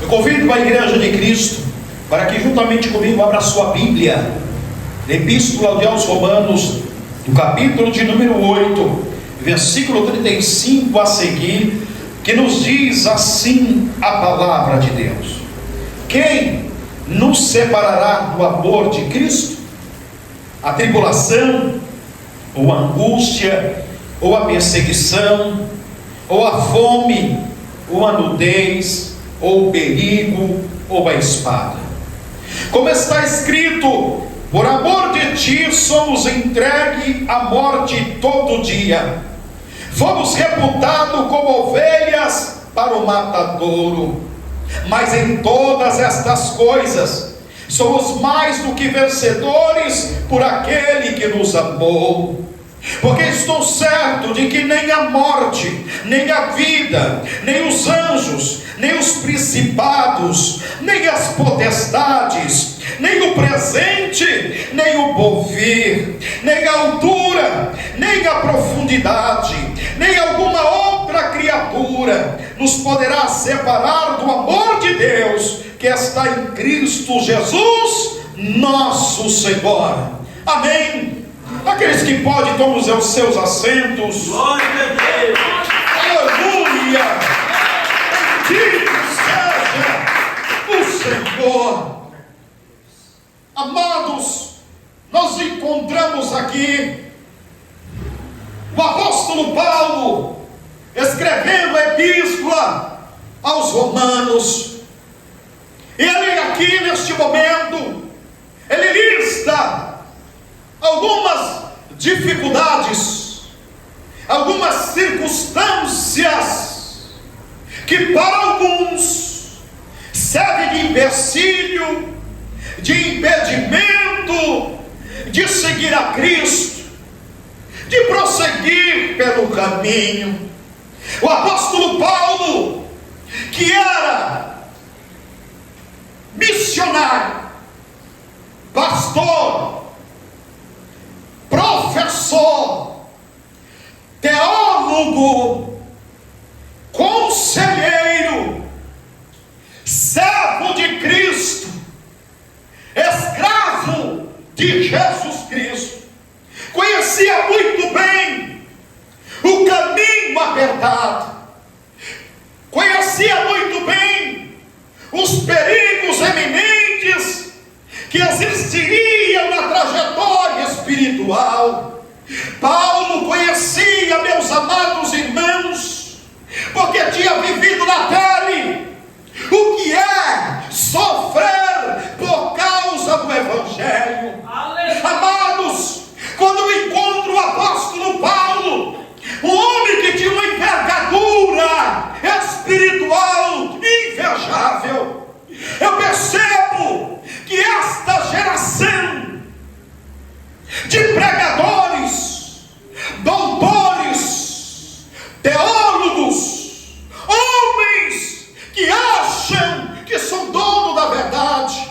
Eu convido a Igreja de Cristo para que juntamente comigo abra sua Bíblia, Epístola aos Romanos, do capítulo de número 8, versículo 35 a seguir, que nos diz assim a palavra de Deus: quem nos separará do amor de Cristo? A tribulação, ou a angústia, ou a perseguição, ou a fome, ou a nudez, ou o perigo, ou a espada. Como está escrito: por amor de ti somos entregue à morte todo dia, fomos reputados como ovelhas para o matadouro. Mas em todas estas coisas somos mais do que vencedores por aquele que nos amou. Porque estou certo de que nem a morte, nem a vida, nem os anjos, nem os principados, nem as potestades, nem o presente, nem o porvir, nem a altura, nem a profundidade, nem alguma outra criatura nos poderá separar do amor de Deus que está em Cristo Jesus, nosso Senhor. Amém. Aqueles que podem, tomem os seus assentos. Glória a Deus. Aleluia. Bendito seja o Senhor. Amados, nós encontramos aqui o apóstolo Paulo escrevendo a epístola aos Romanos. Ele aqui neste momento, ele lista algumas dificuldades, algumas circunstâncias que para alguns servem de empecilho, de impedimento de seguir a Cristo, de prosseguir pelo caminho. O apóstolo Paulo, que era missionário, pastor, professor, teólogo, conselheiro, servo de Cristo, escravo de Jesus Cristo, conhecia muito bem o caminho apertado, conhecia muito bem os perigos eminentes que existiriam na trajetória espiritual. Paulo conhecia, meus amados irmãos, porque tinha vivido na pele o que é sofrer por causa do Evangelho. Amados, quando eu encontro o apóstolo Paulo, um homem que tinha uma envergadura espiritual invejável, eu percebo que esta geração de pregadores, doutores, teólogos, homens que acham que são donos da verdade,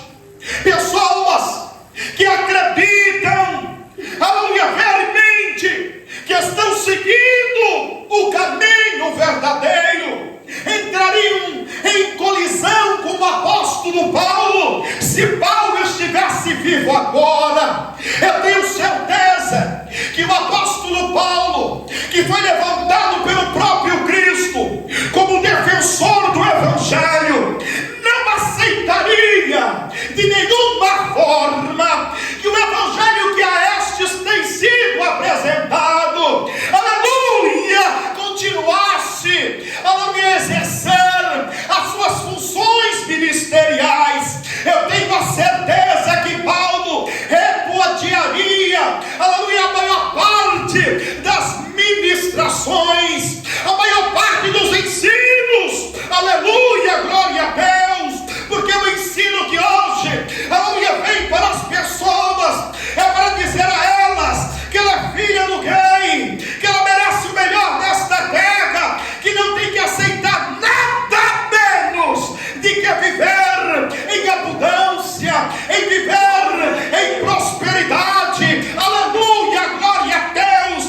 pessoas que acreditam, aleluia, verdadeiramente, que estão seguindo o caminho verdadeiro, entrariam em colisão com o apóstolo Paulo se Paulo estivesse vivo agora. Eu tenho certeza que o apóstolo Paulo, que foi levantado pelo próprio Cristo como defensor do Evangelho, não aceitaria de nenhuma forma que o Evangelho que a estes tem sido apresentado, aleluia, continuasse, aleluia, a exercer as suas funções ministeriais. Eu tenho a certeza que Paulo repudiaria, aleluia, a maior parte das ministrações, a maior parte dos ensinos, aleluia, glória a Deus, porque o ensino que hoje, aleluia, vem para as pessoas, é para dizer a elas que ela é filha do rei, que ela merece o melhor desta terra, que não tem que aceitar nada menos de que viver em abundância, em viver em prosperidade, aleluia, glória a Deus,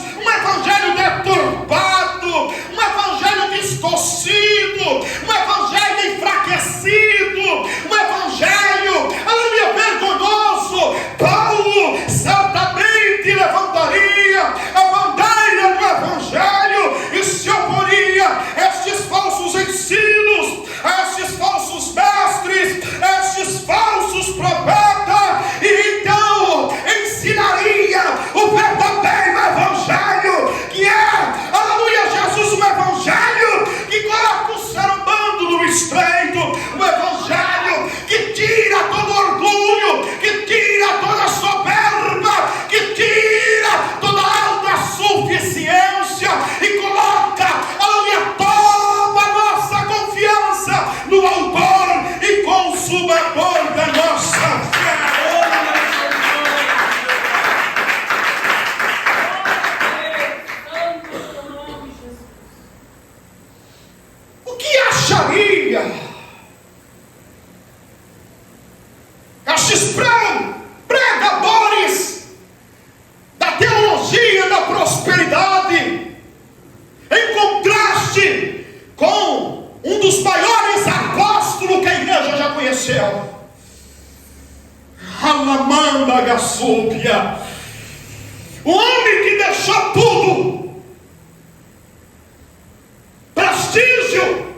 súbia. O homem que deixou tudo, prestígio,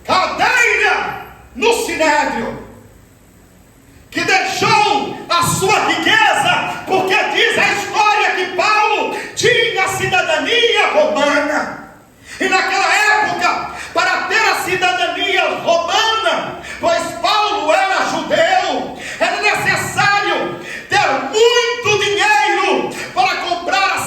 cadeira no sinédrio, que deixou a sua riqueza, porque diz a história que Paulo tinha cidadania romana. E naquela época, para ter a cidadania romana, pois Paulo era judeu, era necessário ter muito dinheiro para comprar a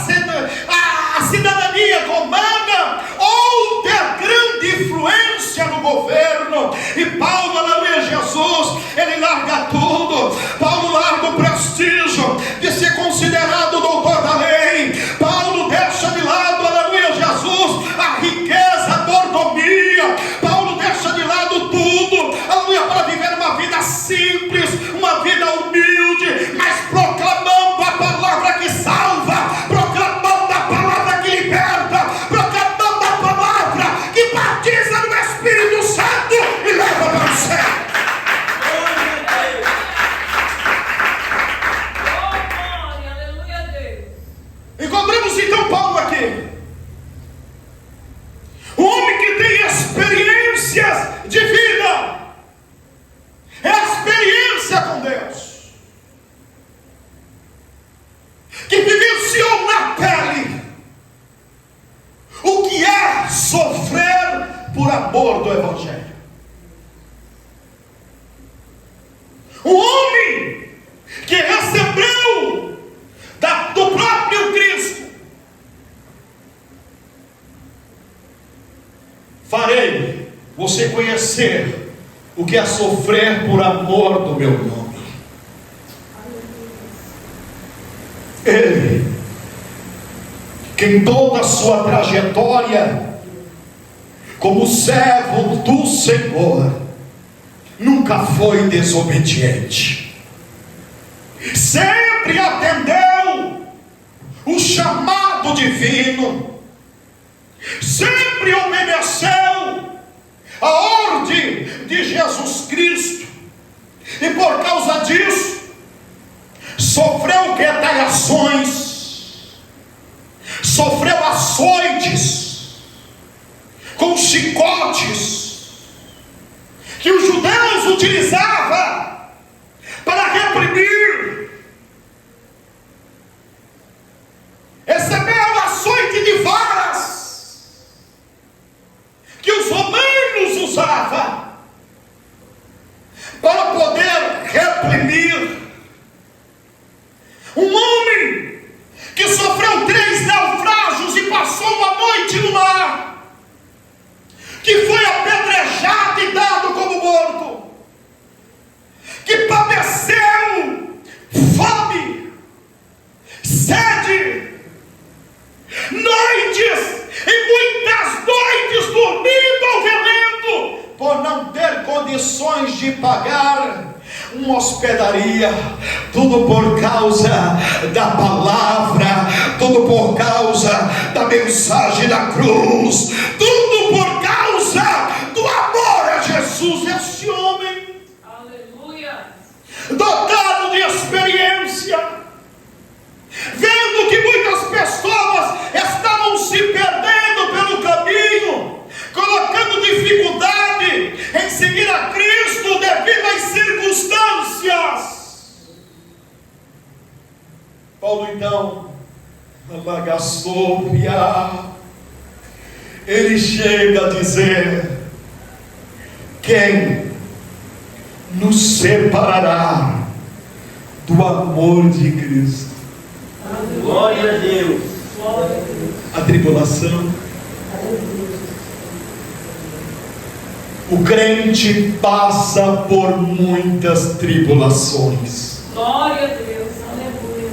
cidadania romana, ou ter grande influência no governo. E Paulo, aleluia, Jesus, ele larga tudo. Paulo larga o prestígio de ser considerado doutor da lei. Paulo deixa de lado, aleluia, Jesus, a riqueza, a mordomia. Paulo deixa de lado tudo, aleluia, para viver uma vida simples, uma vida humilde, mas proclamando a palavra que salva, proclamando a palavra que liberta, proclamando a palavra que batiza no Espírito Santo e leva para o céu. Encontramos então Paulo aqui, um homem que tem experiências de vida, é a experiência com Deus, que vivenciou na pele o que é sofrer por amor do Evangelho. Um homem que recebeu do próprio Cristo: farei você conhecer o que é sofrer por amor do meu nome. Ele, que em toda a sua trajetória como servo do Senhor, nunca foi desobediente, sempre atendeu o chamado divino, sempre obedeceu a ordem de Jesus Cristo, e por causa disso sofreu retaliações, sofreu açoites com chicotes que os judeus utilizavam para reprimir. Recebeu açoite de varas que os romanos usavam para poder reprimir. Um homem que sofreu 3 naufrágios e passou uma noite no mar, que foi apedrejado e dado como morto, que padeceu fome, sede, noites e muitas noites dormindo ao relento, por não ter condições de pagar uma hospedaria, tudo por causa da palavra, tudo por causa da mensagem da cruz, tudo por causa do amor a Jesus. Esse homem, aleluia, dotado de experiência, vendo que muitas pessoas estavam se perdendo pelo caminho, colocando dificuldade em seguir a Cristo devido às circunstâncias, Paulo então, ele chega a dizer: quem nos separará do amor de Cristo? Glória a Deus. A tribulação. O crente passa por muitas tribulações. Glória a Deus. Aleluia.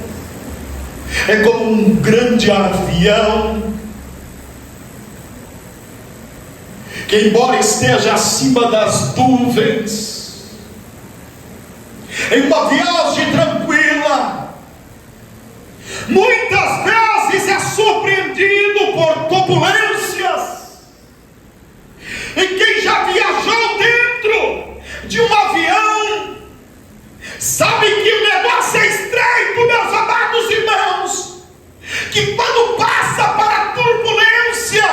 É como um grande avião que, embora esteja acima das nuvens, em uma viagem tranquila, muitas vezes é surpreendido por turbulências. E quem já viajou dentro de um avião sabe que o negócio que quando passa para a turbulência,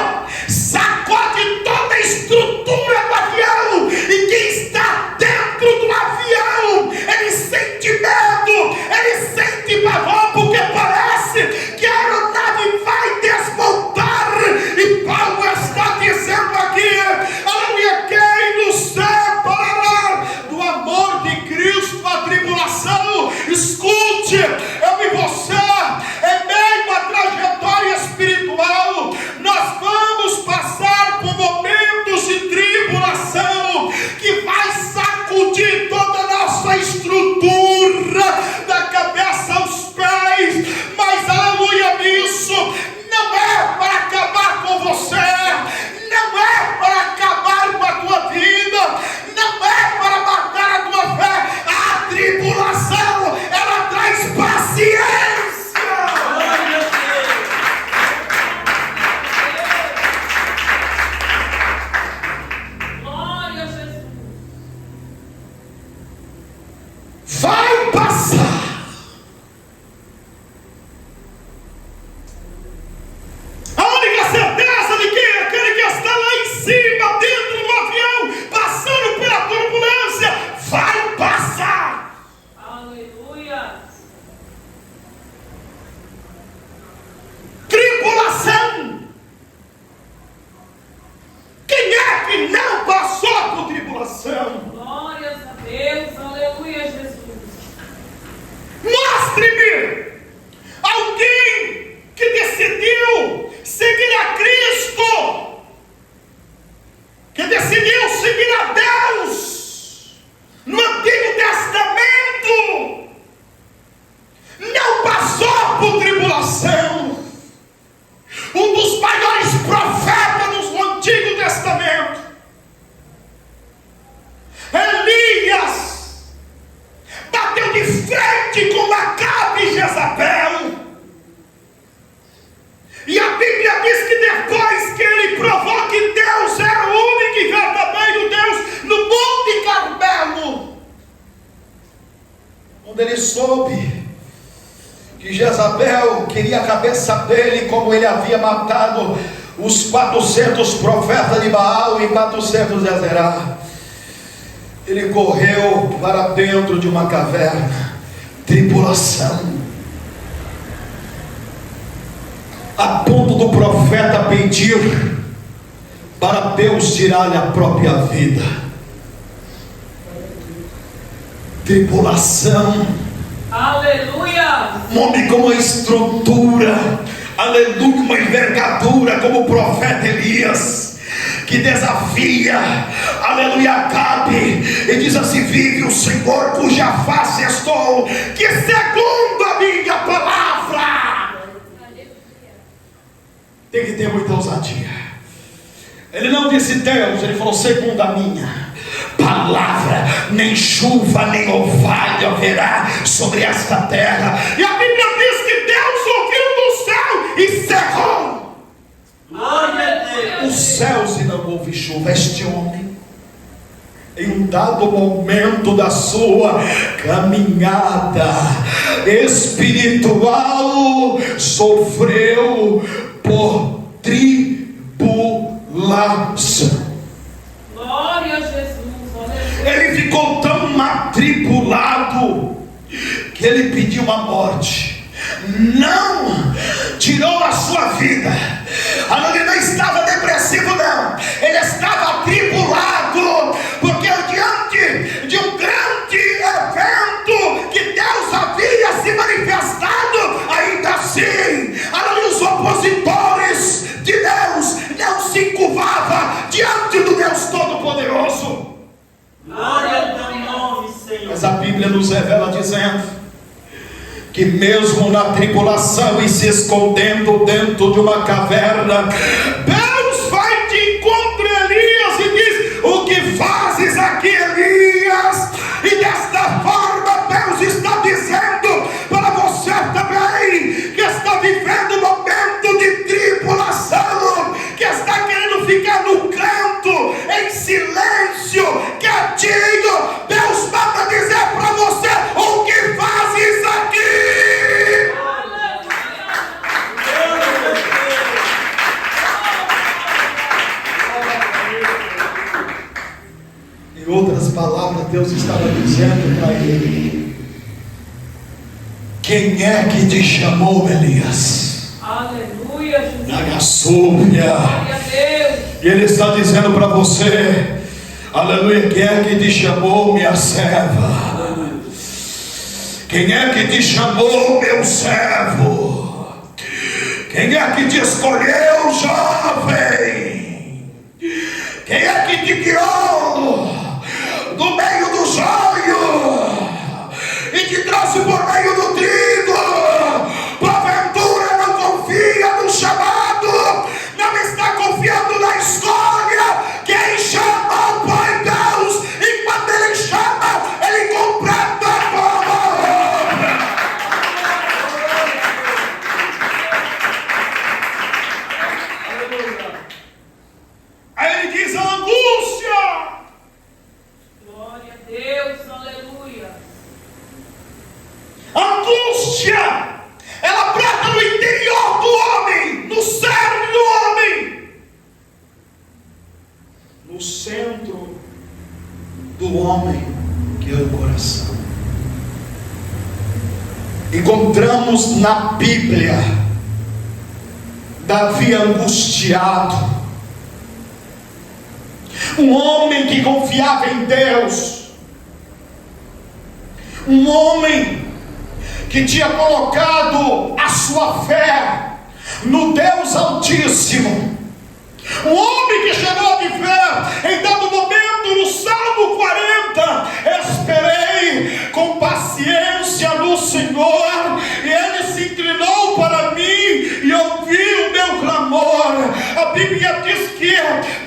sacode toda a estrutura do avião, e quem está dentro do avião, ele sente medo, ele sente pavor, porque parece que a aeronave vai desmontar. E Paulo está dizendo aqui, aleluia, quem nos separará do amor de Cristo, a tribulação? Escute, eu e você, em meio à trajetória espiritual, nós vamos passar por momentos de tribulação que vai sacudir toda a nossa estrutura, da cabeça aos pés, mas aleluia, nisso não é para acabar com você, não é para acabar com a tua vida, não é para matar a tua fé. A tribulação, ela traz paciência. Glória a Jesus. Vai passar. A única certeza de que aquele que está lá em cima, dentro do avião, passando pela turbulência, vai passar. Aleluia. Tribulação. Quem é que não passou por tribulação? Glórias a Deus. Aleluia, Jesus. Mostre-me alguém que decidiu seguir a Cristo, que decidiu seguir a Deus no Antigo Testamento, não passou por tribulação. Um dos maiores profetas do Antigo Testamento, Elias, bateu de frente com Acabe e Jezabel. E a Bíblia diz que depois que ele provou que Deus era o único e verdadeiro Deus no Monte Carmelo, quando ele soube que Jezabel queria a cabeça dele, como ele havia matado os 400 profetas de Baal e 400 de Azerá, ele correu para dentro de uma caverna. Tribulação, a ponto do profeta pedir para Deus tirar-lhe a própria vida. Tribulação. Aleluia. Um homem com uma estrutura, aleluia, uma envergadura como o profeta Elias, que desafia, aleluia, Acabe, e diz assim: vive o Senhor cuja face estou, que segundo a minha palavra. Tem que ter muita ousadia. Ele não disse Deus, ele falou segundo a minha palavra, nem chuva nem orvalho haverá sobre esta terra. E a Bíblia diz que Deus ouviu do céu e cerrou os céus e não houve chuva. Este homem, em um dado momento da sua caminhada espiritual, sofreu por tribulação. Glória a Jesus. Ele ficou tão atribulado que ele pediu a morte. Não tirou a sua vida. Ele não estava depressivo, não. Ele estava atribulado, porque diante de um grande evento que Deus havia se manifestado, ainda assim, os opositores de Deus não se curvavam diante do Deus Todo-Poderoso. Glória ao teu nome, Senhor. Mas a Bíblia nos revela dizendo que mesmo na tribulação e se escondendo dentro de uma caverna, Deus vai de encontro a Elias e diz: o que fazes aqui, Elias? E desta forma Deus está dizendo para você também, que está vivendo um momento de tribulação, que está querendo ficar no canto, em silêncio, quietinho. Deus manda dizer para você: o que fazes aqui? Deus estava dizendo para ele: quem é que te chamou, Elias? Aleluia, Jesus. Na Gassúbia. Glória a Deus. E Ele está dizendo para você: aleluia, quem é que te chamou, minha serva? Quem é que te chamou, meu servo? Quem é que te escolheu, jovem? Quem é que te guiou do meio do joio e te trouxe por meio do trigo? Porventura não confia no chamado, não está confiando na escolha. Quem chamou foi Deus, e quando Ele chama, Ele completa a obra. Aí Ele diz: a angústia. Glória a Deus. Aleluia. A angústia, ela brota no interior do homem, no cérebro do homem, no centro do homem, que é o coração. Encontramos na Bíblia Davi angustiado, um homem que confiava em Deus, um homem que tinha colocado a sua fé no Deus Altíssimo, um homem que chegou a viver em dado momento no Salmo 40: esperei com paciência no Senhor, e Ele se inclinou para mim e ouviu o meu clamor. A Bíblia diz que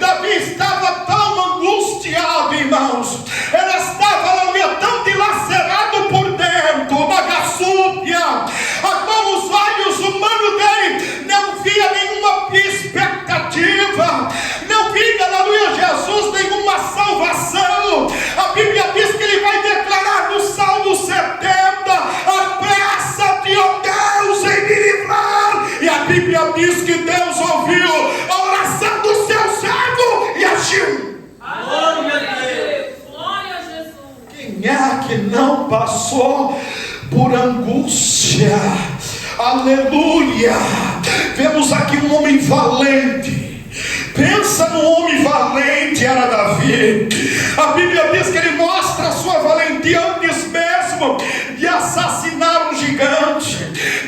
Davi estava tão angustiado, irmãos, ele estava tão dilacerado por dentro, na gaçúbia, a qual os olhos humanos dele não via nenhuma expectativa, não via, aleluia, Jesus, nenhuma salvação. A Bíblia diz que ele vai declarar no Salmo 70: apressa-te, ó Deus, em me livrar. E a Bíblia diz que Deus ouviu a oração do seu servo e agiu. Glória a Deus. Glória a Jesus. Quem é que não passou por angústia? Aleluia. Vemos aqui um homem valente. Pensa no homem valente, era Davi. A Bíblia diz que ele mostra a sua valentia antes mesmo de assassinar um gigante,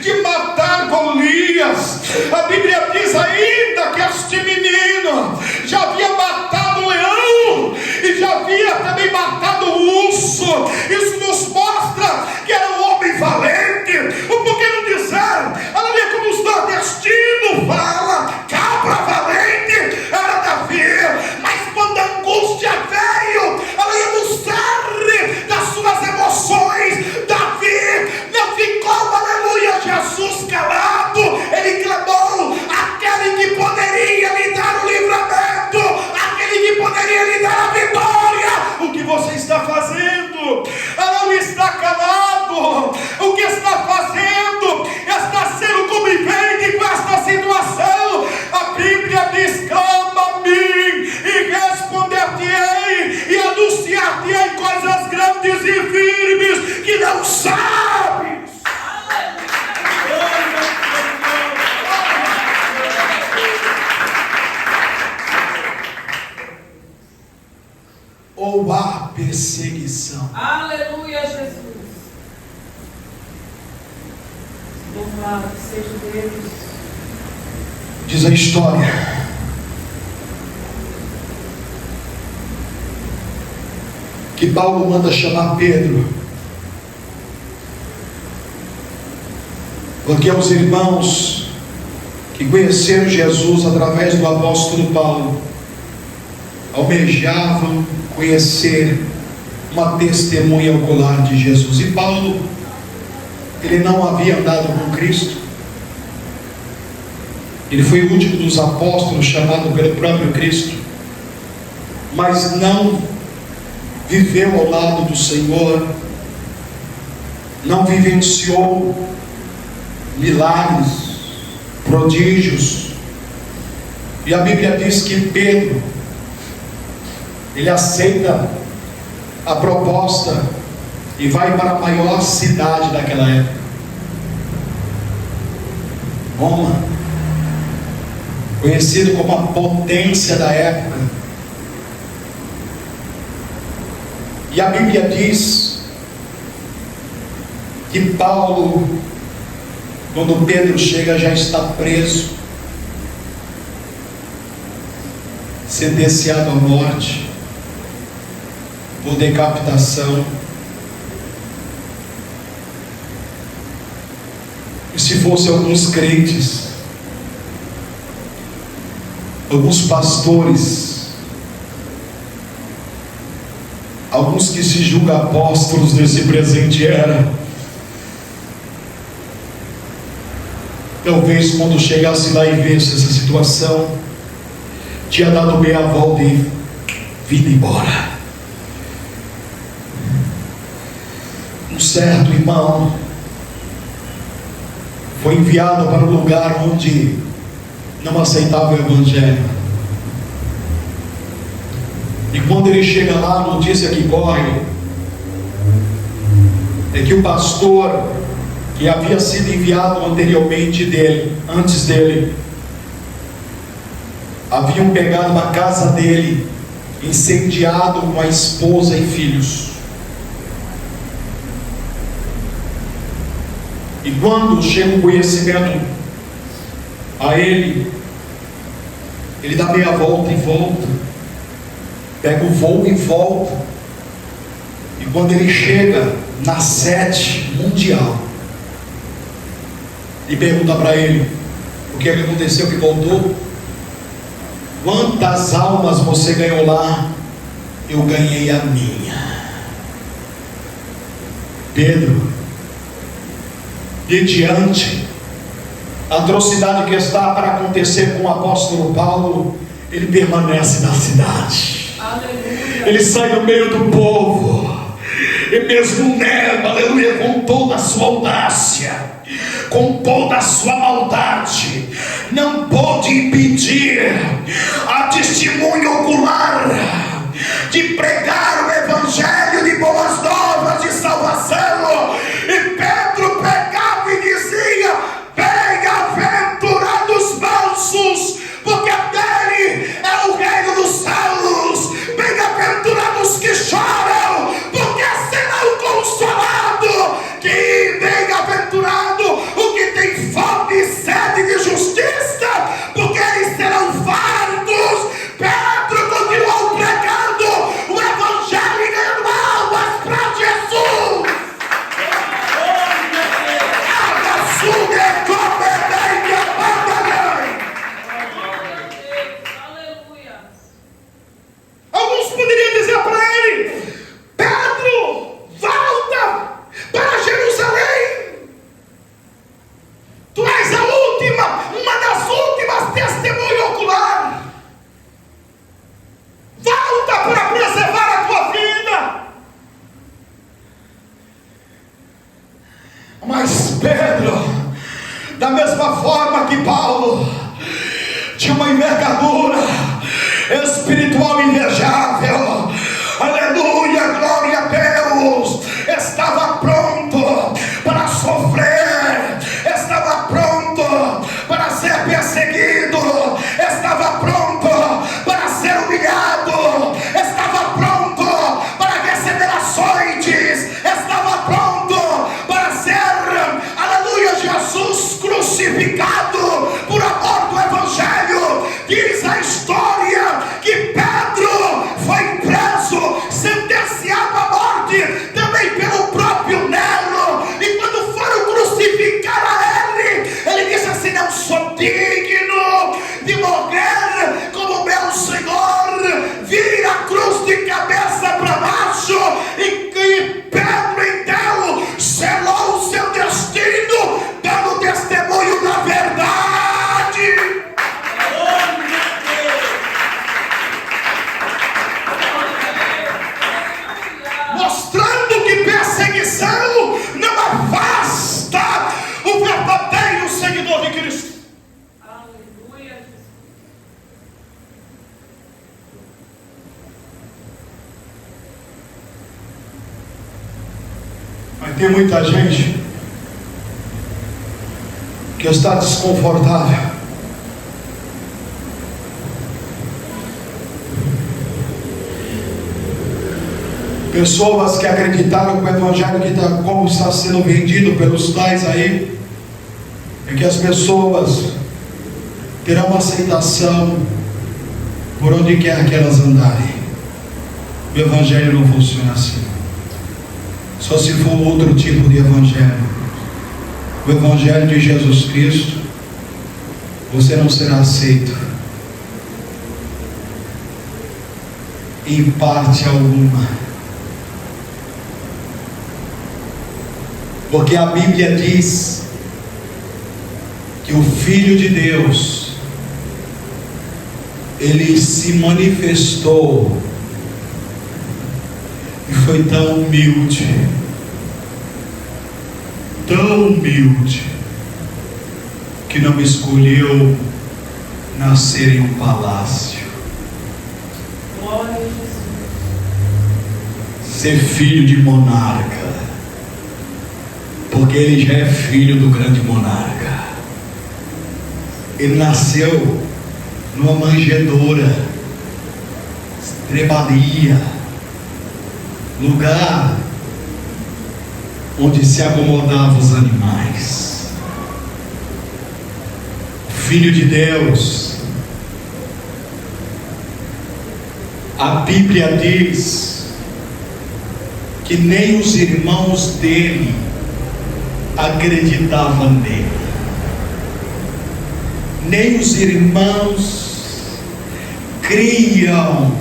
de matar Golias. A Bíblia diz ainda que este menino já havia matado um leão e já havia também matado um urso. Isso nos mostra que era um homem valente. Por que não dizer, aleluia, como os nordestinos falam, cabra valente? Era Davi. Mas quando a angústia veio, aleluia, no cerne das suas emoções, Davi não ficou, aleluia, Jesus calado. Ele clamou aquele que poderia lhe dar o livramento, aquele que poderia lhe dar a vitória. O que você está fazendo? Não está calado. O que está fazendo? Está sendo conivente com esta situação. A Bíblia diz: clama a mim e responder-te-ei e anunciar-te-ei coisas grandes e firmes que não sabes. Ou há perseguição. Aleluia, Jesus. Louvado seja Deus. Diz a história que Paulo manda chamar Pedro, porque os irmãos que conheceram Jesus através do apóstolo Paulo almejavam conhecer uma testemunha ocular de Jesus. E Paulo, ele não havia andado com Cristo, ele foi o último dos apóstolos chamado pelo próprio Cristo, mas não viveu ao lado do Senhor, não vivenciou milagres, prodígios. E a Bíblia diz que Pedro, ele aceita a proposta e vai para a maior cidade daquela época, Roma, conhecido como a potência da época. E a Bíblia diz que Paulo, quando Pedro chega, já está preso, sentenciado à morte por decapitação. E se fossem alguns crentes, alguns pastores, alguns que se julgam apóstolos desse presente era, talvez quando chegasse lá e visse essa situação, tinha dado meia volta e vindo embora. Um certo irmão foi enviado para um lugar onde não aceitava o Evangelho. E quando ele chega lá, a notícia que corre é que o pastor que havia sido enviado anteriormente dele, antes dele, haviam pegado a casa dele, incendiado com a esposa e filhos. E quando chega o conhecimento a ele dá meia volta e volta, pega o voo e volta. E quando ele chega na sede mundial e pergunta para ele o que é que aconteceu que voltou, quantas almas você ganhou lá? Eu ganhei a minha. Pedro, de diante a atrocidade que está para acontecer com o apóstolo Paulo, ele permanece na cidade. Aleluia. Ele sai do meio do povo, e mesmo neva, aleluia, com toda a sua audácia, com toda a sua maldade, não pôde impedir a testemunha ocular de pregar o evangelho de boas novas de salvação. E Pedro pegava e dizia: bem-aventurados mansos, porque dele é o reino dos céus. Bem-aventurados que choram, porque serão consolados. Que bem-aventurado o que tem fome e sede de justiça, porque eles serão fartos. Pedro continuou pregando o evangelho e ganhando almas para Jesus. Alguns poderiam dizer para ele: Pedro, volta para Jerusalém. Tu és a última, uma das últimas testemunhas ocular. Volta para preservar a tua vida. Mas Pedro, da mesma forma que Paulo, tinha uma envergadura espiritual invejável, aleluia, glória a Deus, estava pronto para sofrer, estava pronto para ser perseguido, estava pronto para ser humilhado, estava pronto para receber açoites, estava pronto para ser, aleluia, Jesus crucificado por amor do evangelho. Diz a história que Pedro foi preso, sentenciado à morte também pelo próprio Nero. E quando foram crucificar a ele, ele disse assim: não sou digno de morrer Tem muita gente que está desconfortável. Pessoas que acreditaram que o evangelho como está sendo vendido pelos tais aí, é que as pessoas terão aceitação por onde quer que elas andarem. O evangelho não funciona assim. Só se for outro tipo de evangelho. O evangelho de Jesus Cristo, você não será aceito em parte alguma. Porque a Bíblia diz que o Filho de Deus, ele se manifestou e foi tão humilde, que não escolheu nascer em um palácio, Glória a Jesus. ser filho de monarca, porque ele já é filho do grande monarca. Ele nasceu numa manjedoura, estrebaria, lugar onde se acomodavam os animais. O Filho de Deus, a Bíblia diz que nem os irmãos dele acreditavam nele, nem os irmãos criam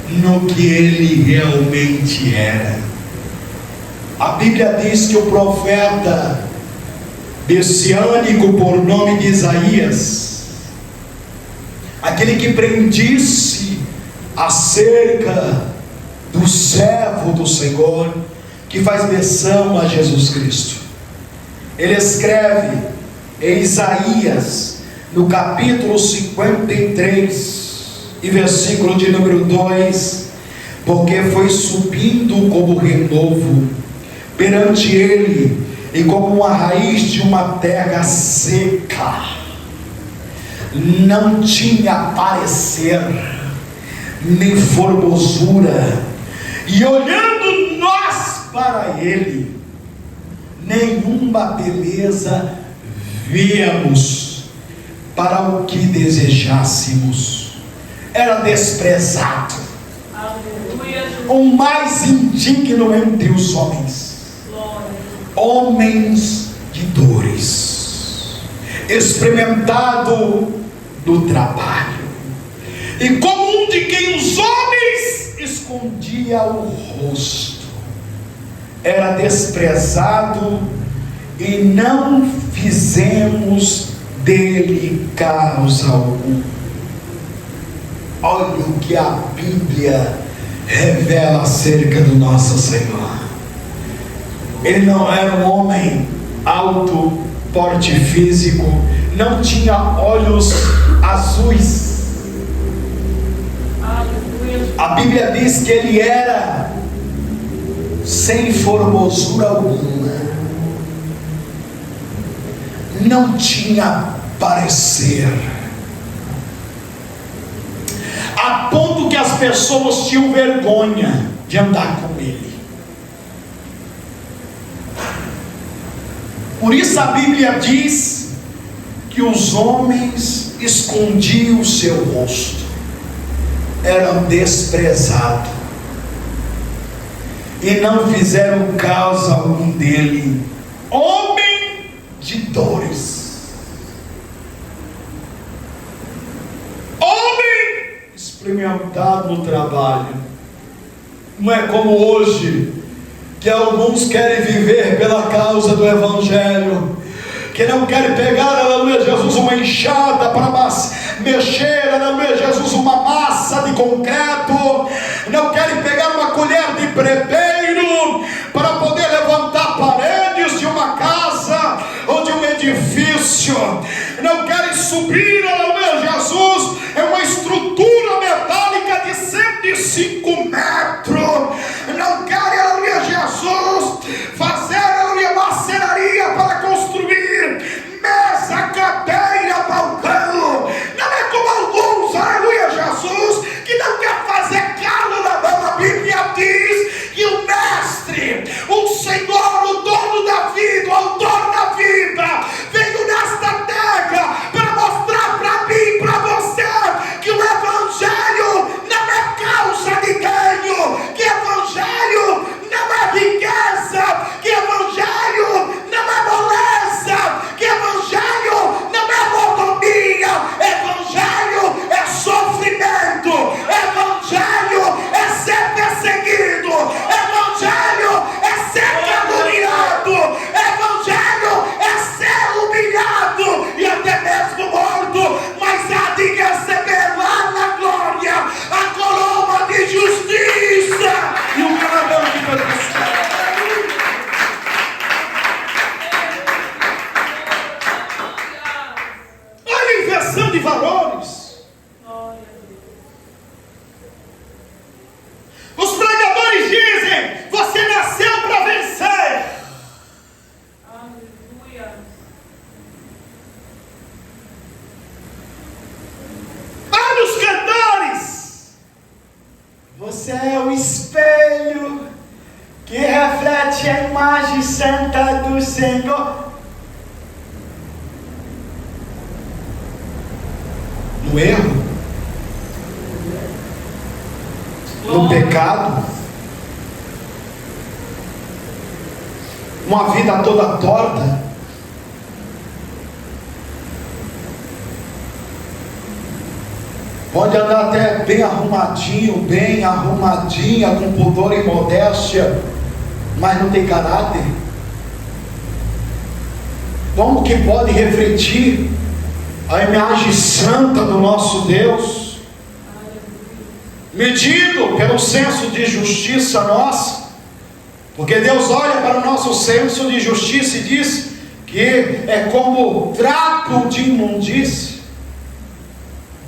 no que ele realmente era. A Bíblia diz que o profeta messiânico por nome de Isaías, aquele que prendisse acerca do servo do Senhor, que faz menção a Jesus Cristo, ele escreve em Isaías, no capítulo 53 e versículo de número 2: porque foi subindo como renovo perante ele, e como uma raiz de uma terra seca, não tinha parecer nem formosura, e olhando nós para ele, nenhuma beleza víamos para o que desejássemos. Era desprezado, Aleluia, Jesus. o mais indigno entre os homens, Glória. homens de dores, experimentado no trabalho, e como um de quem os homens escondia o rosto, era desprezado, e não fizemos dele causa alguma. Olha o que a Bíblia revela acerca do nosso Senhor. Ele não era um homem alto, porte físico, não tinha olhos azuis. Aleluia. A Bíblia diz que ele era sem formosura alguma, não tinha parecer, a ponto que as pessoas tinham vergonha de andar com ele. Por isso a Bíblia diz que os homens escondiam o seu rosto, eram desprezados, e não fizeram causa algum dele, homem de dores, homem experimentado no trabalho. Não é como hoje, que alguns querem viver pela causa do Evangelho, que não querem pegar, aleluia Jesus, uma enxada para mexer, aleluia Jesus, uma massa de concreto, não querem pegar uma colher de prepeiro para poder levantar paredes de uma casa ou de um edifício, não querem subir, aleluia Jesus, é uma estrutura metálica de 105 metros, não querem, aleluia Jesus, fazer inversão de valores. Glória a Deus. Os pregadores dizem: você nasceu para vencer. Aleluia. Olha os cantores: Você é o espelho que reflete a imagem santa do Senhor. no erro, no pecado, uma vida toda torta. Pode andar até bem arrumadinho, bem arrumadinha, com pudor e modéstia, mas não tem caráter. Como que pode refletir a imagem santa do nosso Deus, medido pelo senso de justiça nossa? Porque Deus olha para o nosso senso de justiça e diz que é como trapo de imundície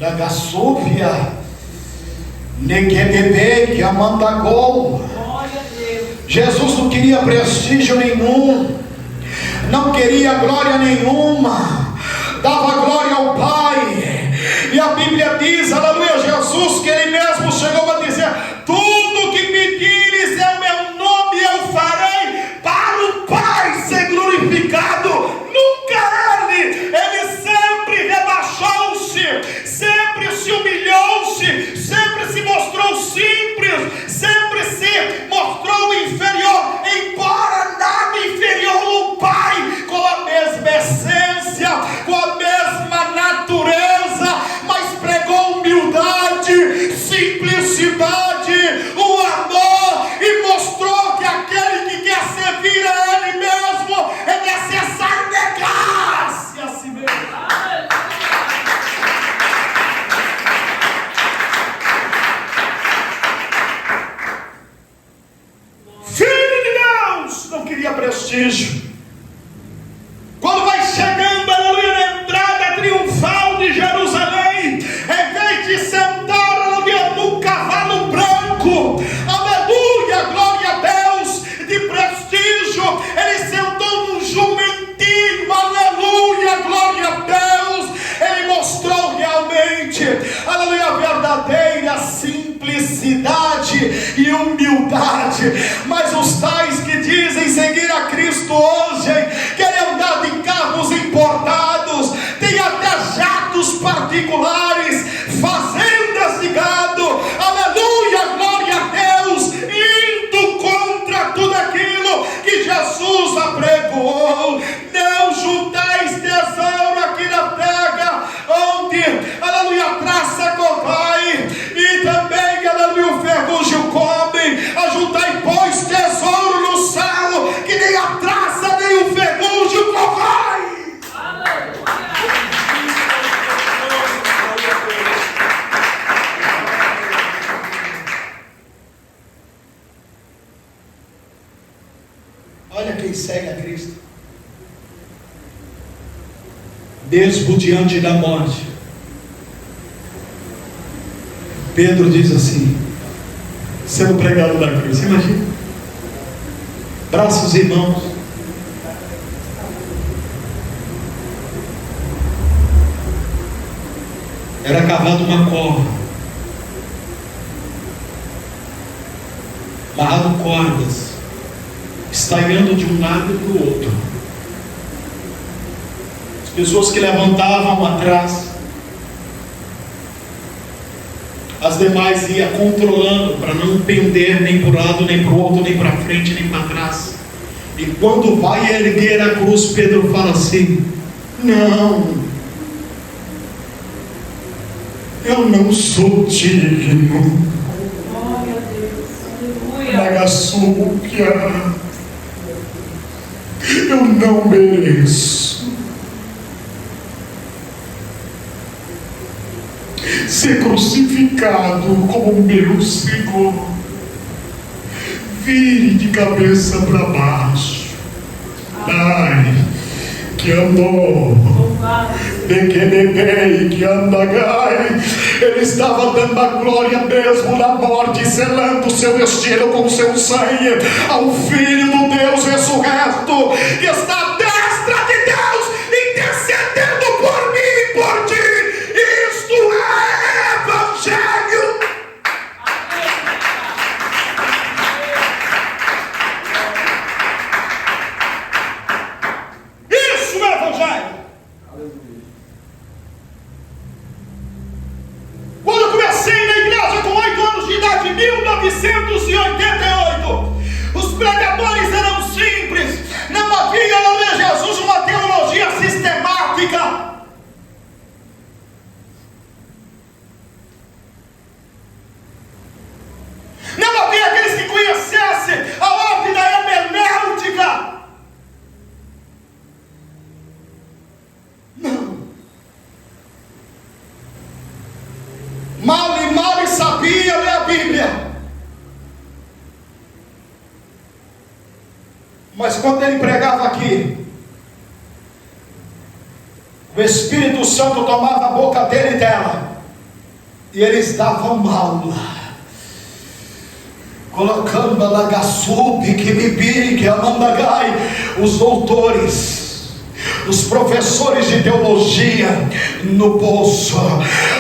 da gaçúvia, nequebebe, amandagol. Jesus não queria prestígio nenhum, não queria glória nenhuma, dava glória ao Pai. E a Bíblia diz, aleluia, Jesus, que Ele mesmo chegou a dizer: tudo que pedires em meu nome eu farei, para o Pai ser glorificado. Nunca Ele sempre rebaixou-se, sempre se humilhou-se, sempre se mostrou simples, sempre se mostrou inferior, embora nada inferior ao Pai, com a mesma essência, com a mesma natureza, mas pregou humildade, simplicidade, o amor, e mostrou que aquele que quer servir a Ele mesmo é necessário negar-se a si mesmo. Filho de Deus não queria prestígio. Quando vai chegando, aleluia, na entrada triunfal de Jerusalém, em vez de sentar, aleluia, no cavalo branco, aleluia, glória a Deus, de prestígio, ele sentou num jumentinho, aleluia, glória a Deus. Ele mostrou realmente, aleluia, a verdadeira simplicidade e humildade. Mas os tais que dizem seguir a Cristo hoje, querem andar de carros importados, tem até jatos particulares, fazendas de gado, aleluia, glória a Deus, indo contra tudo aquilo que Jesus apregou. Não juntais tesouro aqui na terra, onde, aleluia, a traça corrói e também, aleluia, o ferrugem come. Ajuntai, pois, tesouro no céu, que nem a traça nem o ferrugem corrói. Olha quem segue a Cristo, mesmo diante da morte. Pedro diz assim, sendo pregado na cruz, imagina, braços e mãos, era cavado uma cova, amarrado cordas, estaiando de um lado e do outro. As pessoas que levantavam atrás, as demais iam controlando para não pender nem para o lado, nem para o outro, nem para frente, nem para trás. E quando vai erguer a cruz, Pedro fala assim: não, eu não sou digno. Glória a Deus. Aleluia. Nagasúquia, eu não mereço ser crucificado como meu Senhor. Vire de cabeça para baixo. Ai, que amor! Louvado seja Ele estava dando a glória mesmo na morte, selando o seu destino com o seu sangue ao Filho do Deus ressurreto, que está à destra de Deus, intercedendo por mim e por ti. Isto é Evangelho. Isso é Evangelho. Quando eu comecei na igreja com 8 anos de idade, em 1988, os pregadores eram simples, não havia em Jesus uma teologia sistemática. Não havia aqueles que conhecessem a ordem da hermenêutica. Não. Mal e sabia ler a Bíblia. Mas quando ele pregava aqui, o Espírito Santo tomava a boca dele e dela, e eles davam aula, colocando a lagaçube, que bibiri, que amandagai, os doutores, os professores de teologia no bolso,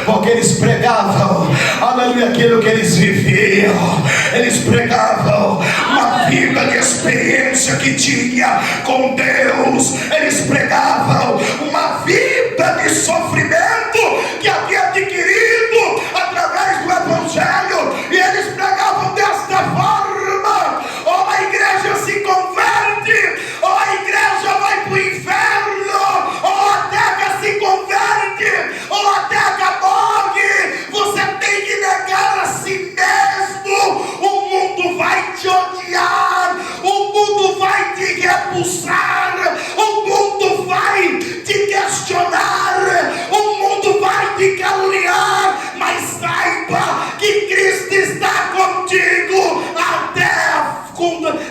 porque eles pregavam, aleluia, aquilo que eles viviam. Eles pregavam uma vida de experiência que tinha com Deus. Eles pregavam uma vida de sofrimento que havia adquirido através do Evangelho, e eles pregavam desta forma: ou a igreja se converte, ou a igreja vai para o inferno, ou a terra se converte, ou a terra morre. Você tem que negar a si mesmo. O mundo vai te odiar, o mundo vai te repulsar, o mundo vai te questionar, o mundo vai te caluniar, mas saiba que Cristo está contigo até a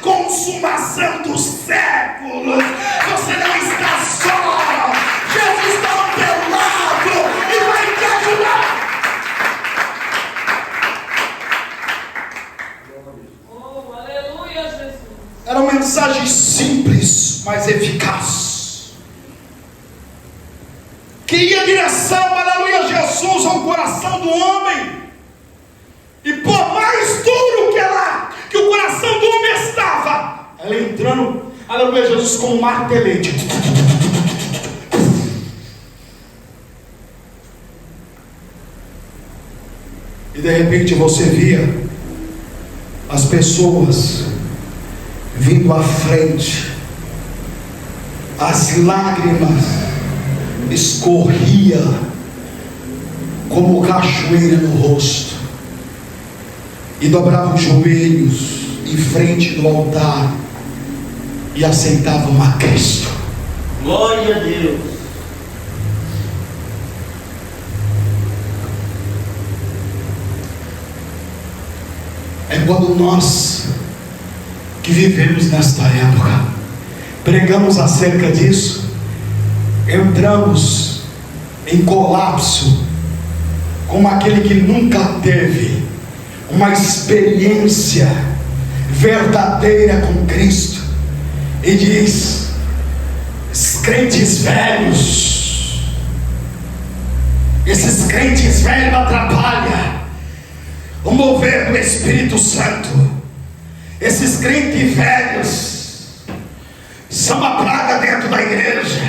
consumação dos séculos. Você não está só, Jesus está ao teu lado e vai te ajudar. Oh, aleluia, Jesus. Era uma mensagem simples, mas eficaz, que ia em direção, aleluia, Jesus, ao coração do homem. E por mais duro que o coração do homem estava, ela entrando, aleluia, Jesus, com um martelete. E de repente você via as pessoas vindo à frente, as lágrimas escorriam como cachoeira no rosto, e dobravam os joelhos em frente do altar e aceitavam a Cristo. Glória a Deus. É quando nós que vivemos nesta época pregamos acerca disso, entramos em colapso como aquele que nunca teve uma experiência verdadeira com Cristo, e diz: esses crentes velhos atrapalham o mover do Espírito Santo. Esses crentes velhos são uma praga dentro da igreja.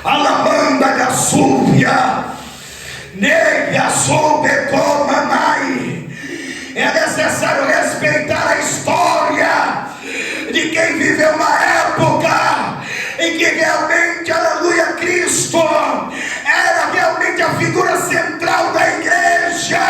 Alamanda da súbia, nega sobecomanai. É necessário respeitar a história de quem viveu uma época em que realmente, aleluia, Cristo era realmente a figura central da igreja.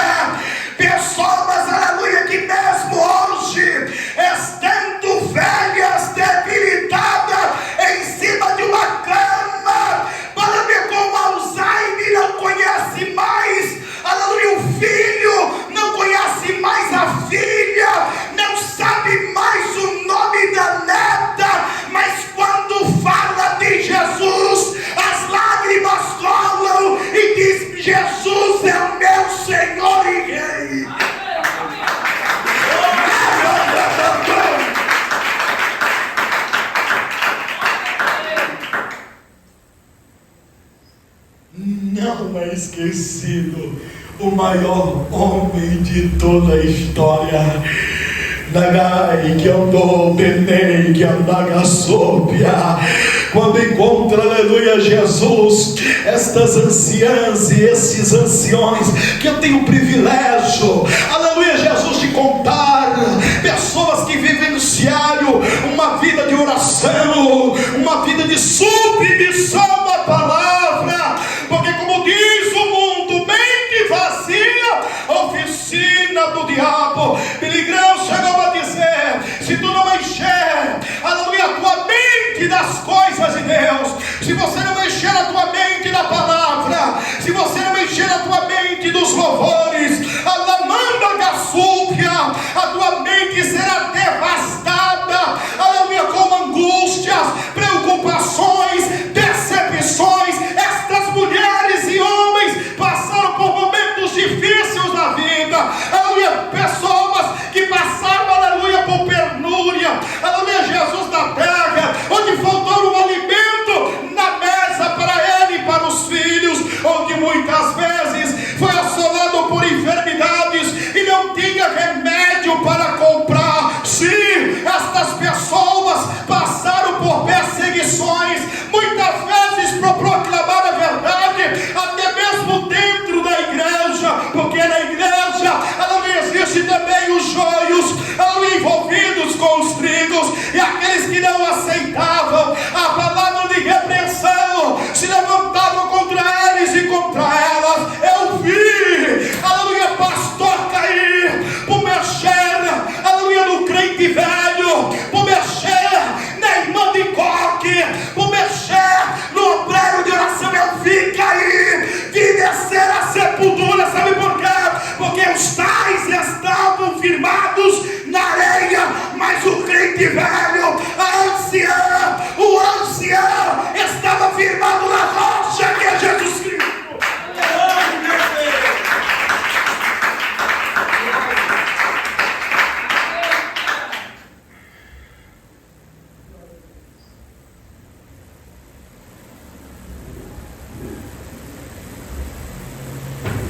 Pessoas, aleluia, que mesmo hoje, estando velhas, debilitadas, em cima de uma cama, para ver como Alzheimer, não conhece mais, aleluia, o filho, não conhece mais a filha, não sabe mais o nome da neta, mas quando fala de Jesus, Jesus é o meu Senhor e Rei. Não é esquecido o maior homem de toda a história. Nagai que andou, Benei que andagasópia. Quando encontra, aleluia, Jesus, estas anciãs e esses anciões, que eu tenho o privilégio, aleluia, Jesus, de contar, pessoas que vivenciaram uma vida de oração, uma vida de submissão à palavra, porque como diz o mundo, mente vazia, oficina do diabo. Billy Graham chegou a dizer: se tu não encher, aleluia, a tua mente das coisas de Deus, se você não encher a tua mente da palavra, se você não encher a tua mente dos louvores, a lamanda gassúpia, a tua mente será devastada, aleluia, com angústias, preocupações, decepções. Estas mulheres e homens passaram por momentos difíceis na vida, aleluia, pessoas que passaram, aleluia, por penúria, aleluia, Jesus da terra, onde faltou um alimento na mesa para ele e para os filhos, onde muitas vezes foi assolado por enfermidades e não tinha remédio para comprar. Sim, estas pessoas passaram por perseguições, muitas vezes por proclamar a verdade, até mesmo dentro da igreja, porque na igreja, aleluia, existe também os joios, aleluia, envolvidos com os trigos, e aqueles que não aceitavam a palavra de repreensão se levantavam contra eles e contra elas. Eu vi, aleluia, pastor cair por mexer, aleluia, no crente velho, por mexer na irmã de coque, por mexer no obreiro de oração. Eu vi cair, vi descer a sepultura. Sabe por quê? Porque os tais estavam firmados na areia, mas o crente velho, a anciã, o ancião estava firmado na rocha que é Jesus Cristo.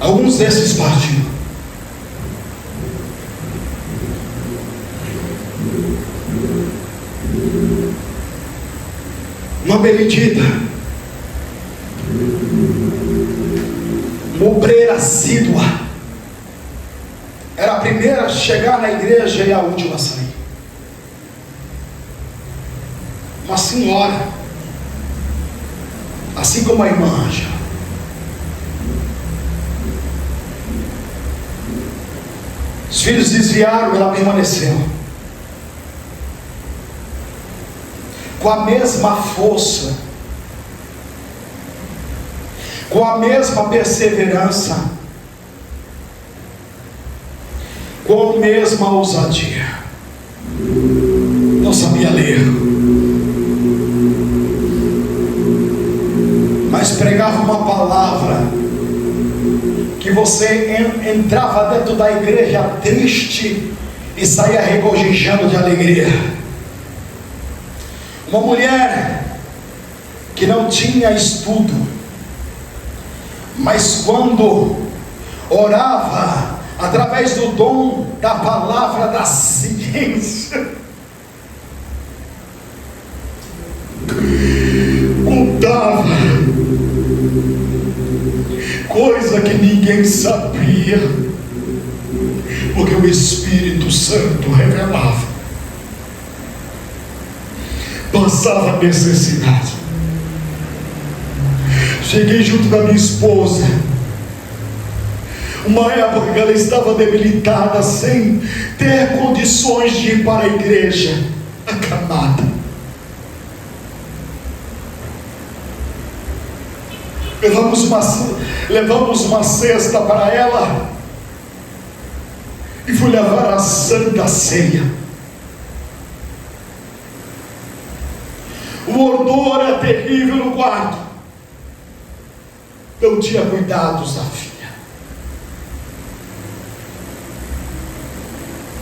Alguns desses partiram. Uma benedita, uma obreira assídua, era a primeira a chegar na igreja e a última a sair. Uma senhora, assim como a irmã Ângela. Os filhos desviaram, ela permaneceu. Com a mesma força, com a mesma perseverança, com a mesma ousadia. Não sabia ler, mas pregava uma palavra que você entrava dentro da igreja triste e saía regozijando de alegria. Uma mulher que não tinha estudo, mas quando orava através do dom da palavra da ciência, contava coisa que ninguém sabia, porque o Espírito Santo revelava. Passava necessidade. Cheguei junto da minha esposa, uma época que ela estava debilitada, sem ter condições de ir para a igreja, acamada. Levamos uma cesta para ela e fui levar a Santa Ceia. O odor era terrível no quarto. não tinha cuidados da filha.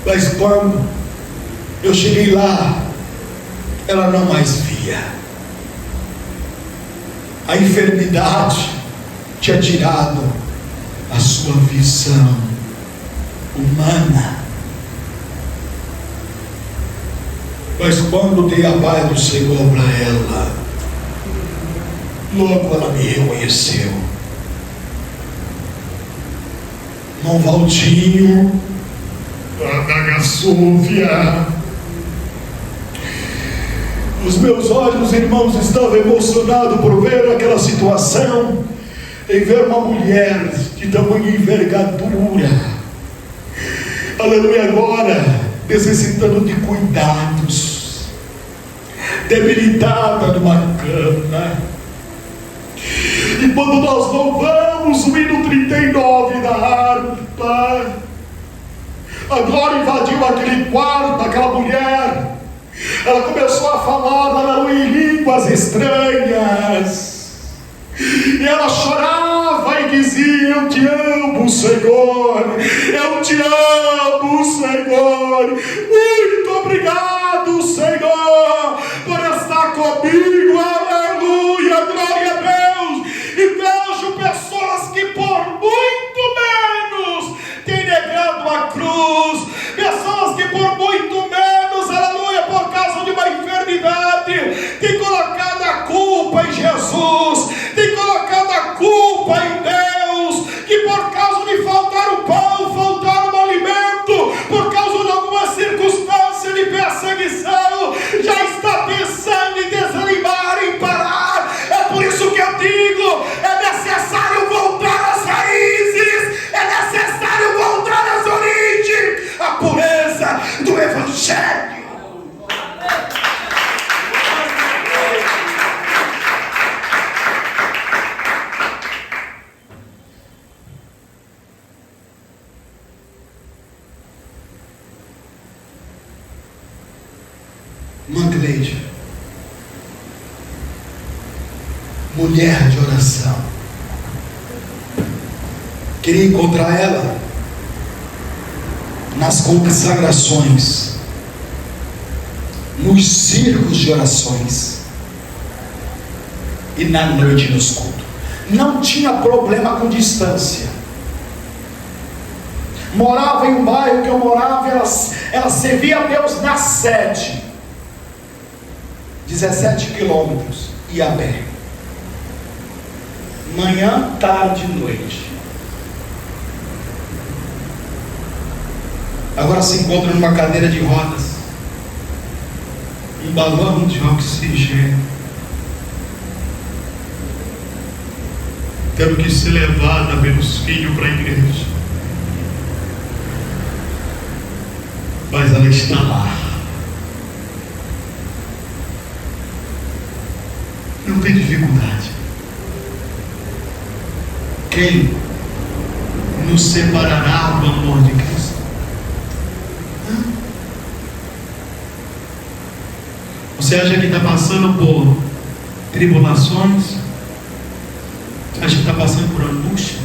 Mas quando eu cheguei lá, ela não mais via. A enfermidade tinha tirado a sua visão humana. Mas quando dei a paz do Senhor para ela, logo ela me reconheceu. Irmão Valdinho, da Súvia, os meus olhos, irmãos, estavam emocionados por ver aquela situação, em ver uma mulher de tamanha envergadura, aleluia, agora necessitando de cuidados, debilitada numa cama. E quando nós louvamos o hino 39 da harpa, a glória invadiu aquele quarto, aquela mulher. Ela começou a falar, aleluia, em línguas estranhas. E ela chorava e dizia: eu te amo, Senhor, eu te amo, Senhor, muito obrigado, Senhor, por estar comigo, aleluia, glória a Deus. E vejo pessoas que por muito menos têm negado a cruz, pessoas que por muito menos, aleluia, por causa de uma enfermidade, têm colocado a culpa em Jesus, tem colocado a culpa em Deus, que por causa de faltar o pão, faltar o alimento, por causa de alguma circunstância de perseguição, já está pensando em desanimar, em parar. É por isso que eu digo, é necessário voltar às raízes, é necessário voltar às origens, a pureza do Evangelho. Magleide, mulher de oração, queria encontrar ela nas consagrações, nos círculos de orações e na noite nos cultos. Não tinha problema com distância. Morava em um bairro que eu morava, ela servia a Deus na sede, 17 quilômetros, ia a pé, manhã, tarde e noite. Agora se encontra numa cadeira de rodas, um balão de oxigênio, tendo que ser levada pelos filhos para a igreja. Mas ela está lá. Não tem dificuldade. Quem nos separará do amor de Cristo? Você acha que está passando por tribulações? Você acha que está passando por angústia?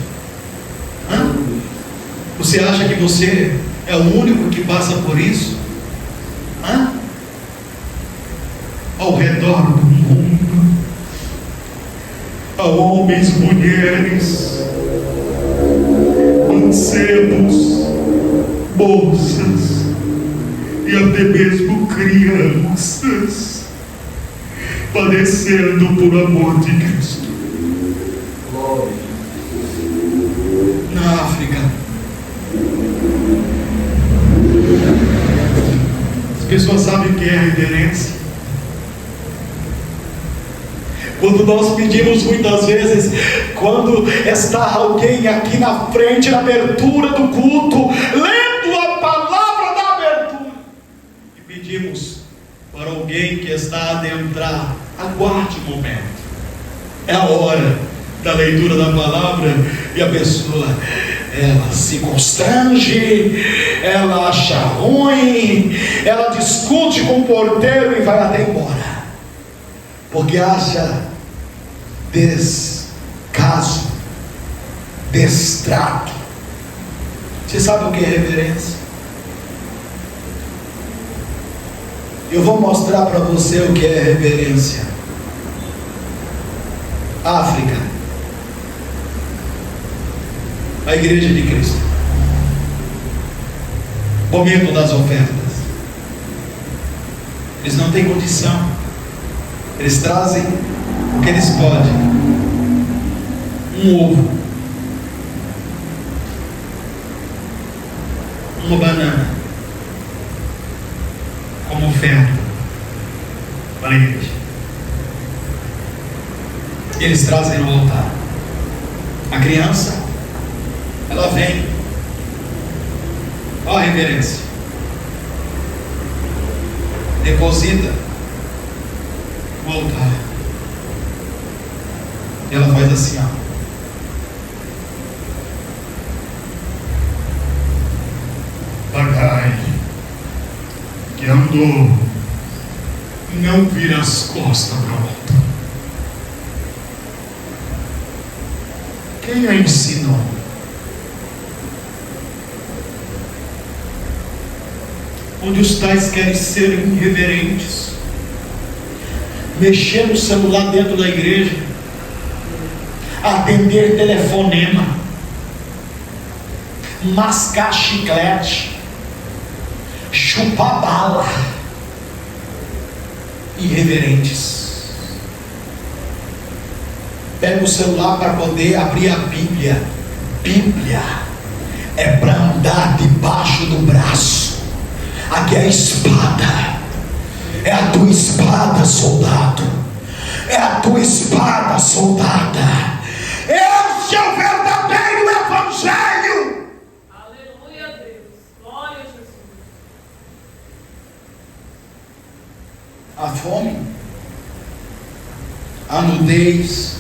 Você acha que você é o único que passa por isso? Ao redor do mundo, há homens, mulheres, mancebos, moças e até mesmo crianças padecendo por amor de Cristo. Na África, as pessoas sabem o que é reverência. Quando nós pedimos muitas vezes, quando está alguém aqui na frente, na abertura do culto, lendo a palavra da abertura, e pedimos para alguém que está a adentrar, aguarde um momento, é a hora da leitura da palavra, e a pessoa, ela se constrange, ela acha ruim, ela discute com o porteiro e vai até embora, porque acha descaso destrato. Você sabe o que é reverência? Eu vou mostrar para você o que é reverência. África, a igreja de Cristo, momento das ofertas, eles não têm condição, eles trazem o que eles podem, um ovo, uma banana, como oferta para a igreja. Eles trazem no altar. A criança, ela vem. Olha a reverência. Deposita no altar. E ela faz assim, ó. Pagai, que andou, não vira as costas para o altar. Quem a ensinou? Onde os tais querem ser irreverentes, mexer no celular dentro da igreja, atender telefonema, mascar chiclete, chupar bala, irreverentes. Pega o celular para poder abrir a Bíblia. Bíblia é para andar debaixo do braço. Aqui é a espada. É a tua espada, soldado. É a tua espada, soldada. Esse é o verdadeiro evangelho. Aleluia, Deus. Glória a Jesus. A fome, a nudez,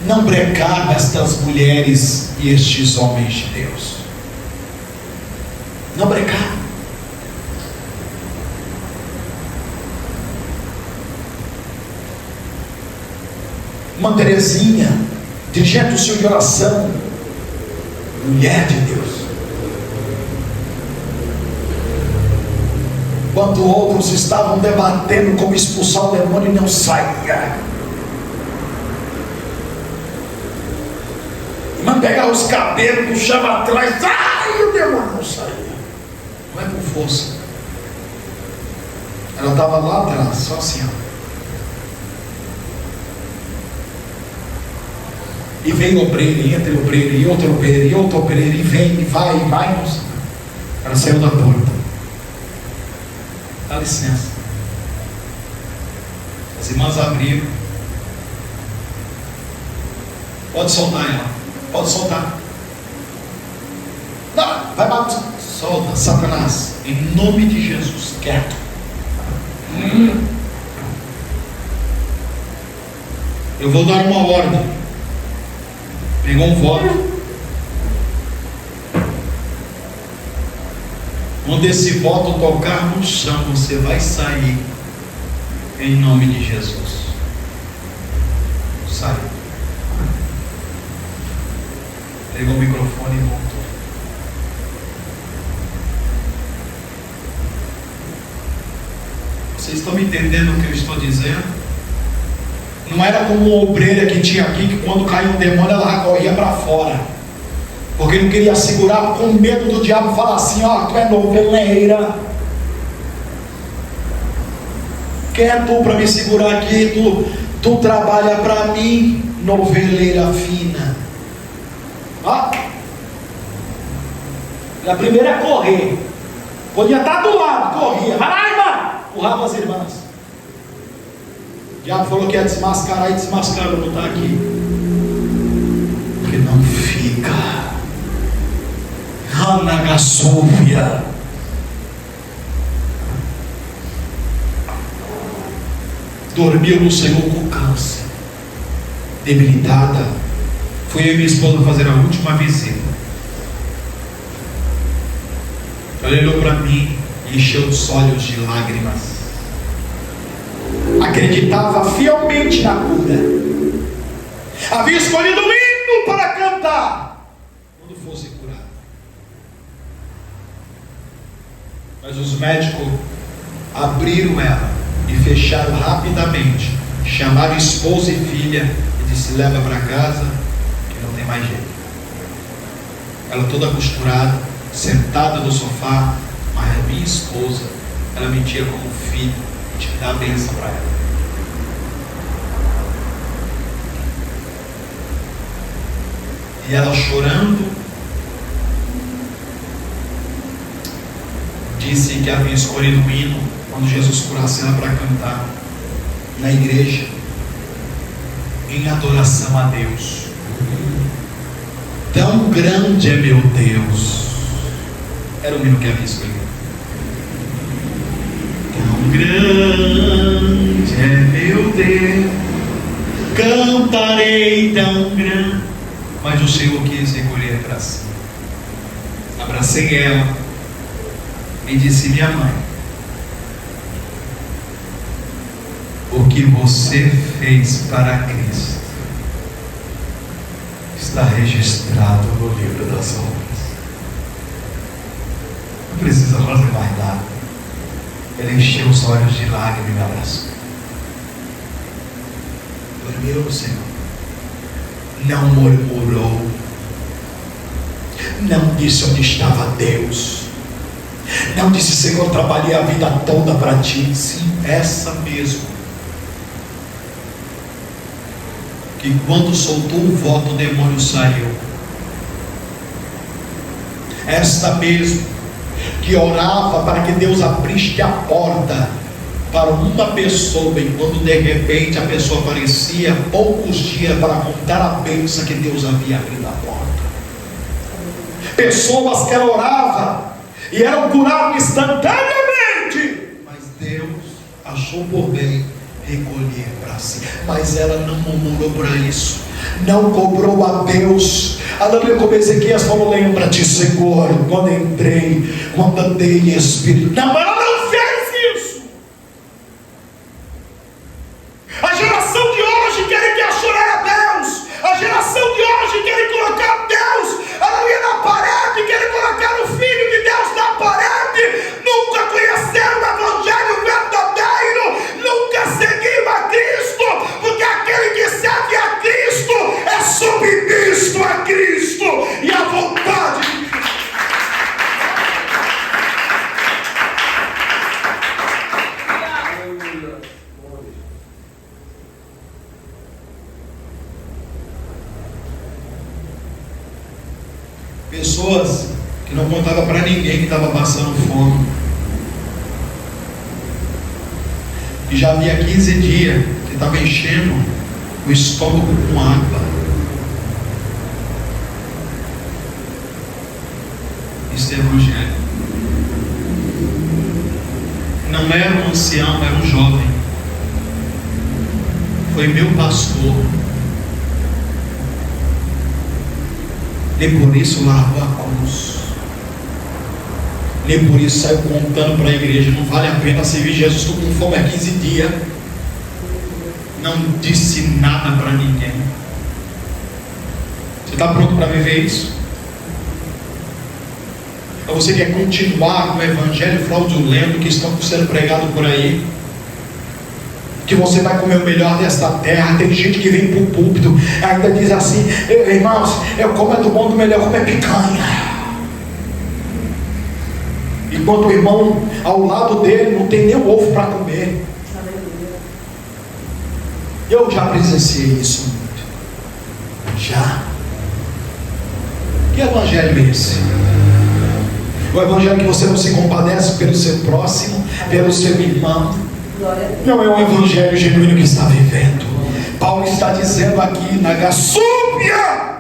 não brecar estas mulheres e estes homens de Deus. Não brecar. Uma Terezinha, dirigente-se de oração, mulher de Deus. Enquanto outros estavam debatendo como expulsar o demônio e não saía. Mas pegar os cabelos, puxava atrás, o demônio não saía. Não é por força. Ela estava lá atrás, só assim, ó. E vem obreiro, e entra obreiro, e outro obreiro, e outro obreiro, e vem, e vai, não sei. Ela saiu da porta. Dá licença. As irmãs abriram. Pode soltar ela. Pode soltar. Não, vai bater. Solta, Satanás. Em nome de Jesus. Quieto. Eu vou dar uma ordem. Pegou um voto. Quando esse voto tocar no chão, você vai sair. Em nome de Jesus. Sai. Pegou o microfone e voltou. Vocês estão me entendendo o que eu estou dizendo? Não era como uma obreira que tinha aqui, que quando caiu um demônio ela corria para fora, porque não queria segurar, com medo do diabo falar assim: ó, tu é noveleira, quem é tu para me segurar aqui? Tu trabalha para mim, noveleira fina. Ó, a primeira é correr. Podia estar do lado, corria, vai lá, irmã, empurrava as irmãs. O diabo falou que ia desmascarar e desmascarou, não está aqui. Porque não fica. Ranagassúvia. Dormiu no Senhor com câncer, debilitada. Fui eu e minha esposa fazer a última visita. Ela olhou para mim e encheu os olhos de lágrimas. Acreditava fielmente na cura. Havia escolhido mim quando fosse curada. Mas os médicos abriram ela e fecharam rapidamente, chamaram esposa e filha e disse: leva para casa que não tem mais jeito. Ela toda costurada, sentada no sofá, mas a minha esposa, ela me tinha como filho, e tinha que dar a bênção para ela. E ela chorando, disse que havia escolhido um hino, quando Jesus curasse ela, para cantar na igreja, em adoração a Deus. Tão grande é meu Deus. Era o hino que havia escolhido. Tão grande é meu Deus, cantarei tão grande. Mas o Senhor quis recolher para si. Abracei ela e disse: minha mãe, o que você fez para Cristo está registrado no livro das obras. Não precisa fazer mais nada. Ele encheu os olhos de lágrimas e me abraçou. Dormiu no Senhor. Não murmurou, não disse onde estava Deus, não disse: Senhor, trabalhei a vida toda para ti. Sim, essa mesmo, que quando soltou o voto o demônio saiu. Esta mesmo, que orava para que Deus abrisse a porta para uma pessoa, e quando de repente a pessoa aparecia poucos dias para contar a bênção que Deus havia abrido a porta. Pessoas que ela orava e eram curadas instantaneamente, mas Deus achou por bem recolher para si. Mas ela não murmurou para isso, não cobrou a Deus. Aleluia, como Ezequias falou: lembra-te, Senhor, quando entrei, quando andei em espírito. Não, ela não fez isso. A geração de hoje quer chorar a Deus. A geração de hoje quer colocar Deus, aleluia, na parede, quer colocar o Filho de Deus na parede. Nunca conheceram o Evangelho verdadeiro, nunca seguiram a Cristo, porque aquele que segue a Cristo é submisso a Cristo e à vontade de Cristo. Pessoas que não contavam para ninguém que estava passando fome, que já havia 15 dias que estava enchendo o estômago com água. Isso é evangelho. Não era um ancião, era um jovem. Foi meu pastor. Nem por isso largou a cruz. Nem por isso saiu contando para a igreja: não vale a pena servir Jesus, estou com fome há 15 dias. Não disse nada para ninguém. Você está pronto para viver isso? Ou você quer continuar com o evangelho fraudulento que estão sendo pregado por aí? Que você vai comer o melhor desta terra. Tem gente que vem para o púlpito, ainda diz assim: irmãos, eu como é do bom do melhor, como é picanha. Enquanto o irmão ao lado dele não tem nem o ovo para comer. Eu já presenciei isso muito. Já. Que evangelho é esse? O evangelho que você não se compadece pelo seu próximo, pelo seu irmão. Não é um evangelho genuíno que está vivendo. Paulo está dizendo aqui na Gassúbia: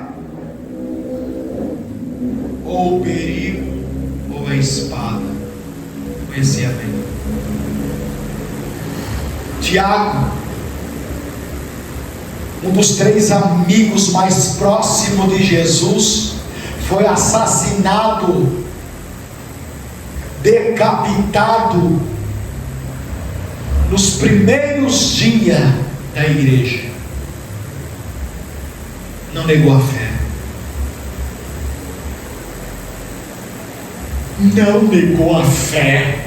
ou o perigo ou a espada. Conhecia bem. Tiago, um dos 3 amigos mais próximos de Jesus, foi assassinado, decapitado nos primeiros dias da igreja. Não negou a fé. não negou a fé.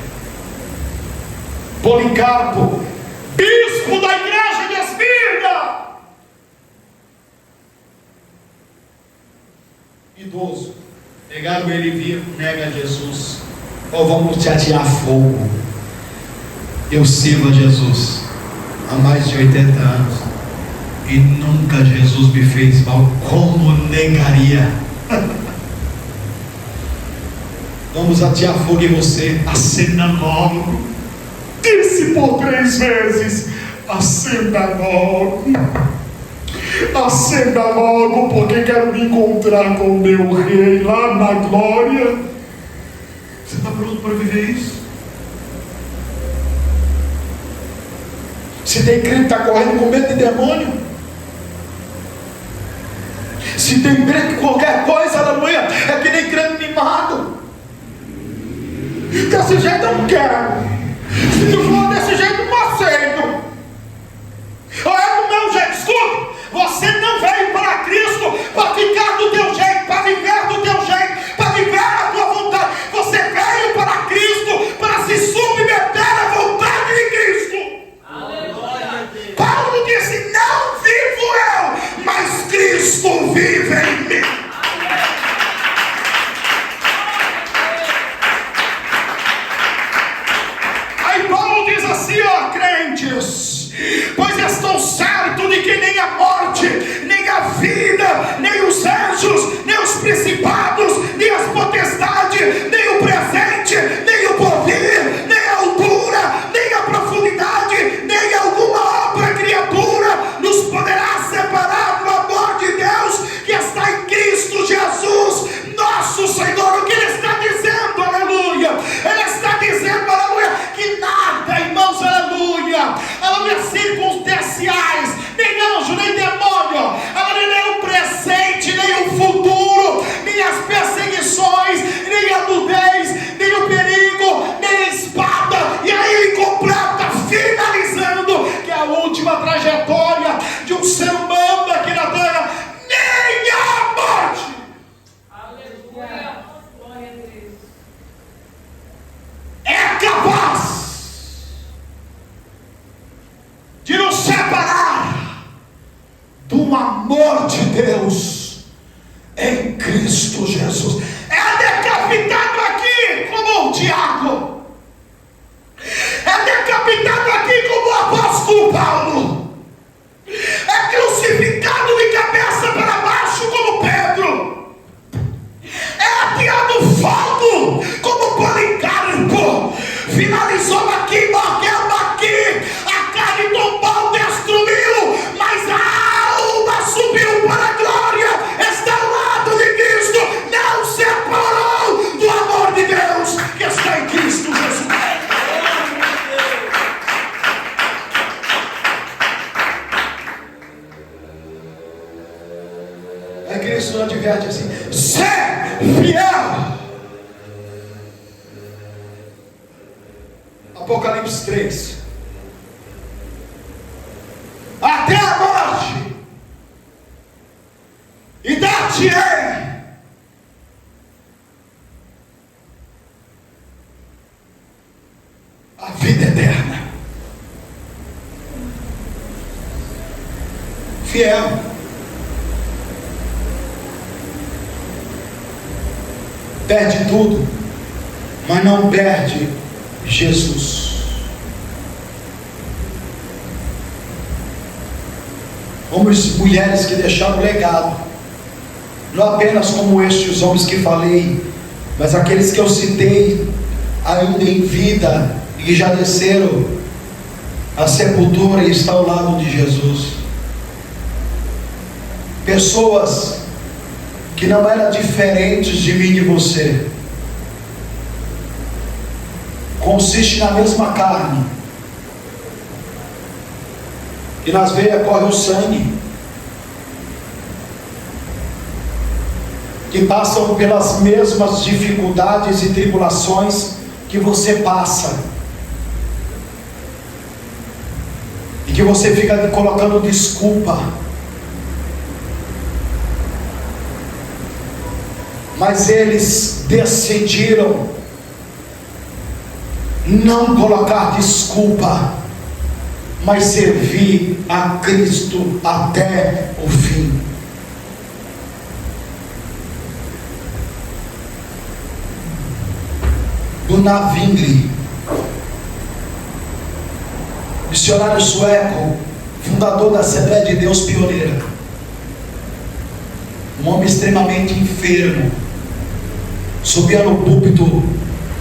Policarpo, bispo da igreja de Esmirna, idoso, pegaram ele vivo, nega Jesus. Ou vamos te atear fogo. Eu sirvo a Jesus há mais de 80 anos e nunca Jesus me fez mal. Como negaria? Vamos atear fogo em você. Acenda logo. Disse por 3 vezes: acenda logo. Acenda logo, porque quero me encontrar com o meu rei lá na glória. Você está pronto para viver isso? Se tem crente que está correndo com medo de demônio, se tem crente que qualquer coisa, aleluia, é que nem crente mimado. Desse jeito eu não quero. Se tu for desse jeito, eu não aceito. Ou é do meu jeito. Escuta, você não veio para Cristo para ficar do teu jeito, para viver do teu jeito, para viver a tua vontade. Você veio para Cristo para se submeter à vontade de Cristo. Aleluia. Paulo disse: não vivo eu, mas Cristo vive em mim. Aí Paulo diz assim, ó, crentes: pois estão certos de que nem a morte, nem a vida, nem os anjos, nem os principados, nem as potestades, nem o presente, nem o porvir, nem a altura, nem a profundidade, nem alguma outra criatura nos poderá separar do amor de Deus que está em Cristo Jesus, nosso Senhor. O que ele está dizendo, aleluia? Ele está dizendo, aleluia, que nada, irmãos, aleluia, circunstanciais, nem anjo, nem demônio, nem o presente, nem o futuro, nem as perseguições, nem a nudez, nem o perigo, nem a espada. E aí ele completa, finalizando, que é a última trajetória de um ser humano aqui na terra: nem a morte. Aleluia. Glória a Deus. É capaz de nos separar do amor de Deus em Cristo Jesus. É decapitado aqui como o Tiago, é decapitado aqui como o apóstolo Paulo, é crucificado de cabeça para baixo como Pedro, é ateado fogo como Policarpo. Finalizou aqui, morreu aqui, a carne do pau destruiu, mas a alma subiu para a glória, está ao lado de Cristo, não separou do amor de Deus que está em Cristo Jesus. É Cristo adverte assim: ser fiel. Apocalipse 3. Até a morte, e dar-te-ei a vida eterna. Fiel. Perde tudo, mas não perde Jesus. Homens e mulheres que deixaram legado, não apenas como estes homens que falei, mas aqueles que eu citei ainda em vida e que já desceram à sepultura e estão ao lado de Jesus. Pessoas que não eram diferentes de mim e de você, consiste na mesma carne, e nas veias corre o sangue, que passam pelas mesmas dificuldades e tribulações que você passa, e que você fica colocando desculpa, mas eles decidiram não colocar desculpa, mas servir a Cristo até o fim. Gunnar Wingren, missionário sueco, fundador da Assembleia de Deus pioneira, um homem extremamente enfermo, subia no púlpito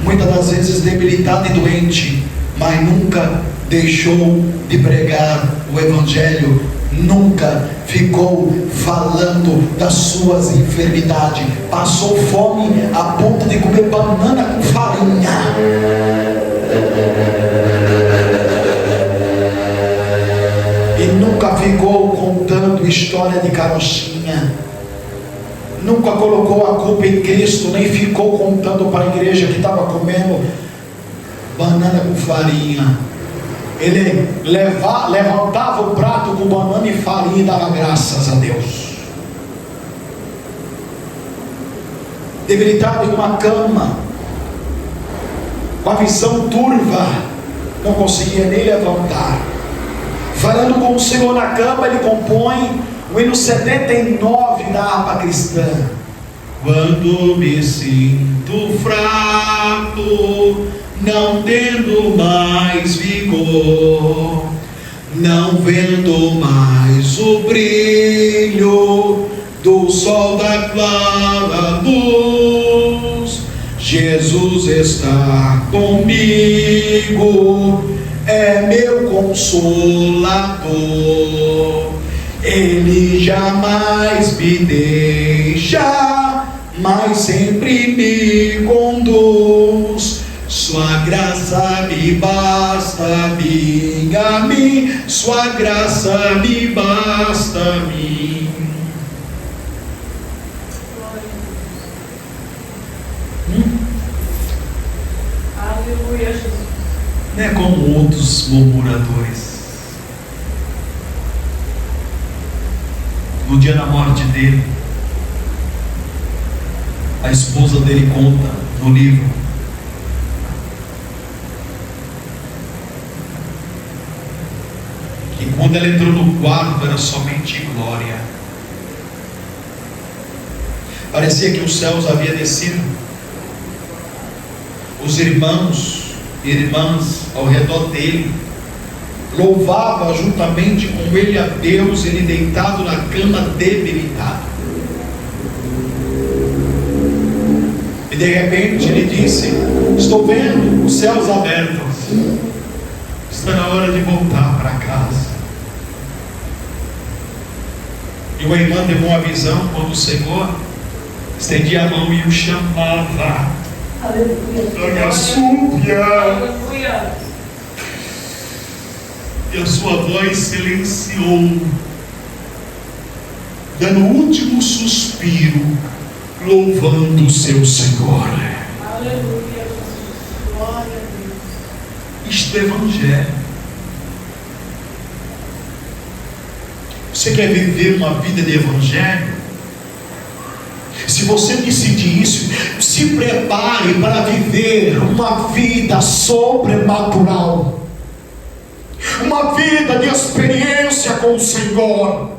muitas das vezes debilitado e doente, mas nunca deixou de pregar o Evangelho, nunca ficou falando das suas enfermidades, passou fome a ponto de comer banana com farinha. E nunca ficou contando história de carochinha, nunca colocou a culpa em Cristo, nem ficou contando para a igreja que estava comendo banana com farinha. Ele levantava o prato com banana e farinha e dava graças a Deus. Debilitado em uma cama, com a visão turva, não conseguia nem levantar. Falando com o Senhor na cama, ele compõe o hino 79 da harpa cristã. Quando me sinto fraco, não tendo mais vigor, não vendo mais o brilho do sol da clara luz, Jesus está comigo, é meu consolador. Ele jamais me deixa, mas sempre me conduz. Sua graça me basta a mim, sua graça me basta a mim. Aleluia, Jesus. Não é como outros murmuradores. No dia da morte dele, a esposa dele conta no livro que quando ela entrou no quarto era somente glória. Parecia que os céus haviam descido. Os irmãos e irmãs ao redor dele louvava juntamente com ele a Deus, ele deitado na cama debilitado. E de repente ele disse: estou vendo os céus abertos, está na hora de voltar para casa. E uma irmã teve uma visão quando o Senhor estendia a mão e o chamava. Aleluia. Súbia. Aleluia. E a sua voz silenciou, dando o último suspiro, louvando o seu Senhor. Aleluia, Jesus. Glória a Deus. Isto é Evangelho. Você quer viver uma vida de Evangelho? Se você decidir isso, se prepare para viver uma vida sobrenatural, uma vida de experiência com o Senhor,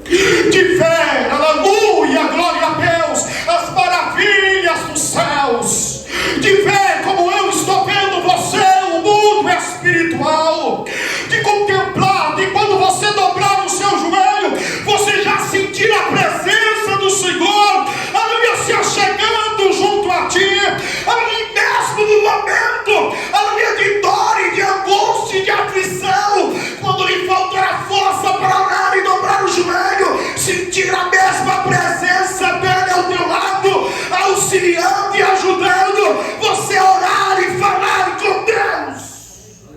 de ver, aleluia, glória a Deus, as maravilhas dos céus, de ver como eu estou vendo você, o mundo espiritual, de contemplar, de quando você dobrar o seu joelho, você já sentir a presença do Senhor, aleluia, se achegando junto a ti, aleluia, mesmo no momento, aleluia, de dor e de angústia e de aflição, quando lhe faltar a força para orar e dobrar o joelho, sentir a mesma presença dele ao teu lado, auxiliando e ajudando você a orar e falar com Deus.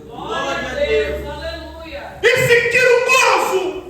Glória a Deus. Aleluia. E sentir o gozo.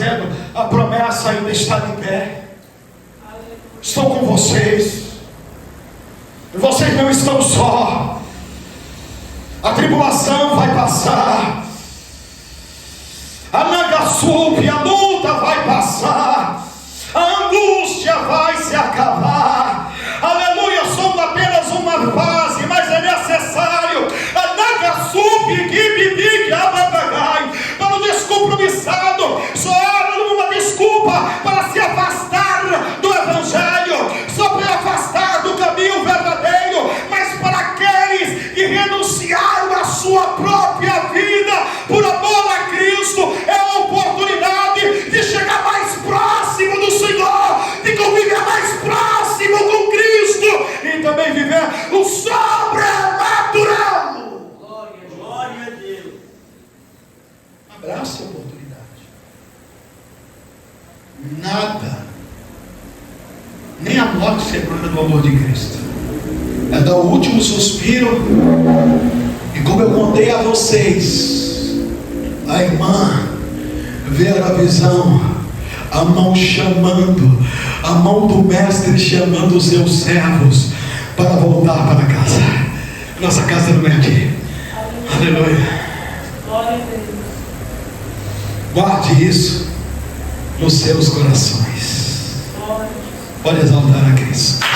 dizendo: a promessa ainda está de pé. Estou com vocês. Vocês não estão só. A tribulação vai passar. A Nagasup, a luta vai passar. A angústia vai se acabar. Aleluia, somos apenas uma fase, mas é necessário a Nagasup, Gibibi, Ababagai, para o descompromissado. Só há uma desculpa para se afastar do Evangelho, só para afastar do caminho verdadeiro, mas para aqueles que renunciaram à sua própria vida por amor a Cristo, é a oportunidade de chegar mais próximo do Senhor, de conviver mais próximo com Cristo e também viver o sobrenatural. Glória a Deus. Abraça a oportunidade. Nada, nem a morte separa do amor de Cristo. É dar o último suspiro. E como eu contei a vocês, a irmã ver a visão, a mão chamando, a mão do mestre chamando os seus servos para voltar para casa. Nossa casa não é aqui. Aleluia. Glória a Deus. Guarde isso nos seus corações. Glória. Pode exaltar a Cristo.